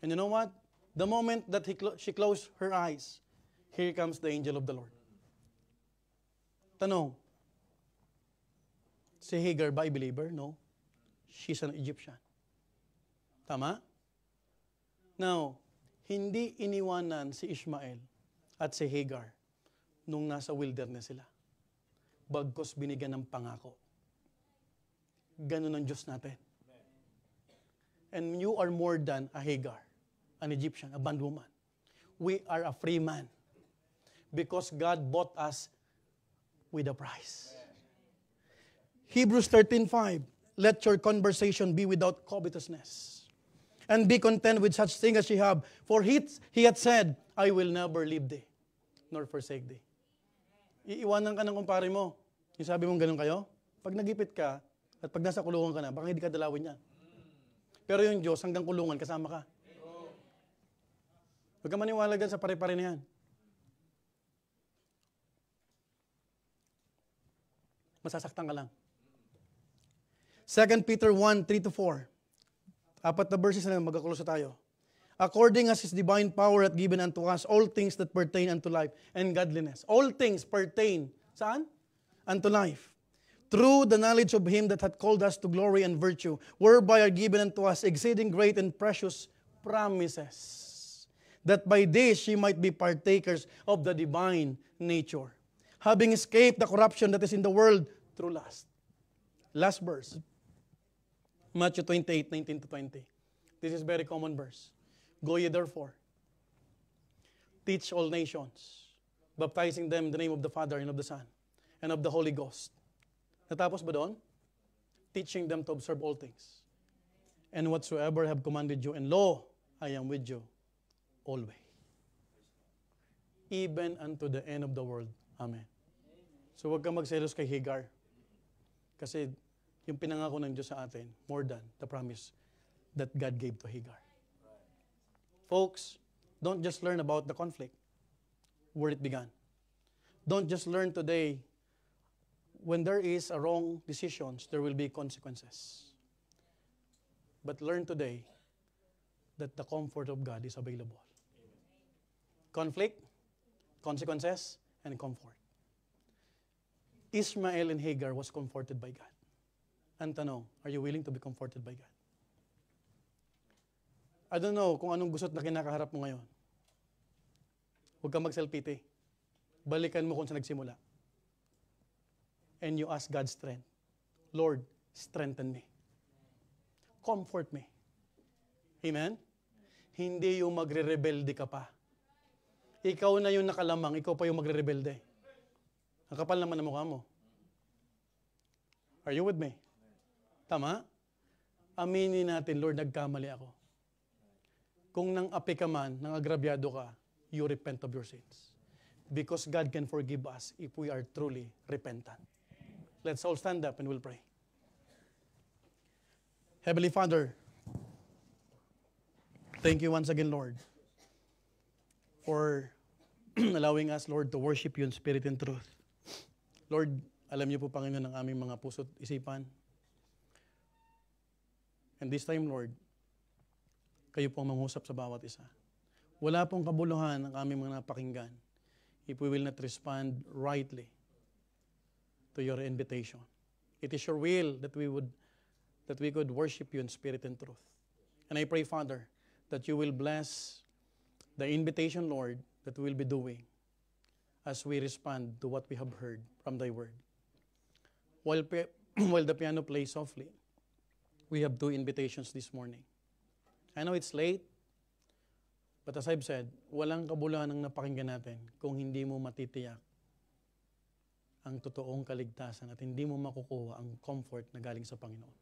And you know what? The moment that she closed her eyes, here comes the angel of the Lord. Tanong, si Hagar ba ay believer? No. She's an Egyptian. Tama? Now, hindi iniwanan si Ishmael at si Hagar nung nasa wilderness sila. Bagkos binigyan ng pangako. Ganun ang Diyos natin. And you are more than a Hagar, an Egyptian, a bondwoman. We are a free man because God bought us with a price. Hebrews 13:5. Let your conversation be without covetousness. And be content with such things as you have. For he had said, I will never leave thee, nor forsake thee. Iiwanan ka ng kumpare mo. Yung sabi mong ganun kayo, pag nagipit ka, at pag nasa kulungan ka na, baka hindi ka dalawin yan. Pero yung Diyos, hanggang kulungan, kasama ka. Huwag ka maniwala dyan sa pare-pare na yan. masasaktan ka lang. 2 Peter 1, 3-4. 4 na verses na lang, magkakulosa tayo. According as His divine power hath given unto us all things that pertain unto life and godliness. All things pertain, saan? Unto life. Through the knowledge of Him that hath called us to glory and virtue, whereby are given unto us exceeding great and precious promises, that by this ye might be partakers of the divine nature, having escaped the corruption that is in the world through lust. Last verse. Matthew 28, 19-20. This is very common verse. Go ye therefore, teach all nations, baptizing them in the name of the Father and of the Son and of the Holy Ghost. Natapos ba doon? Teaching them to observe all things. And whatsoever I have commanded you, and lo, I am with you always, even unto the end of the world. Amen. So huwag kang magselos kay Hagar. Kasi yung pinangako ng Diyos sa atin, more than the promise that God gave to Hagar. Folks, don't just learn about the conflict, where it began. Don't just learn today, when there is a wrong decisions, there will be consequences. But learn today that the comfort of God is available. Conflict, consequences, and comfort. Ishmael and Hagar was comforted by God. Ang tanong, are you willing to be comforted by God? I don't know kung anong gusot na kinakaharap mo ngayon. Huwag kang mag-self-pity. Balikan mo kung saan nagsimula. And you ask God's strength. Lord, strengthen me. Comfort me. Amen? Hindi yung magre-rebelde ka pa. Ikaw na yung nakalamang, ikaw pa yung magre-rebelde. Ang kapal naman ang mukha mo. Are you with me? Tama? Aminin natin, Lord, nagkamali ako. Kung nang api ka man, nang agrabyado ka, you repent of your sins. Because God can forgive us if we are truly repentant. Let's all stand up and we'll pray. Heavenly Father, thank you once again, Lord, for allowing us, Lord, to worship you in spirit and truth. Lord, alam niyo po, Panginoon, ang aming mga puso't isipan. And this time, Lord, kayo pong mangusap sa bawat isa. Wala pong kabuluhan ang aming mga napakinggan if we will not respond rightly to your invitation. It is your will that we could worship you in spirit and truth. And I pray, Father, that you will bless the invitation, Lord, that we will be doing as we respond to what we have heard from thy word. While the piano plays softly, we have 2 invitations this morning. I know it's late, but as I've said, walang kabuluhan ang napakinggan natin kung hindi mo matitiyak ang totoong kaligtasan at hindi mo makukuha ang comfort na galing sa Panginoon.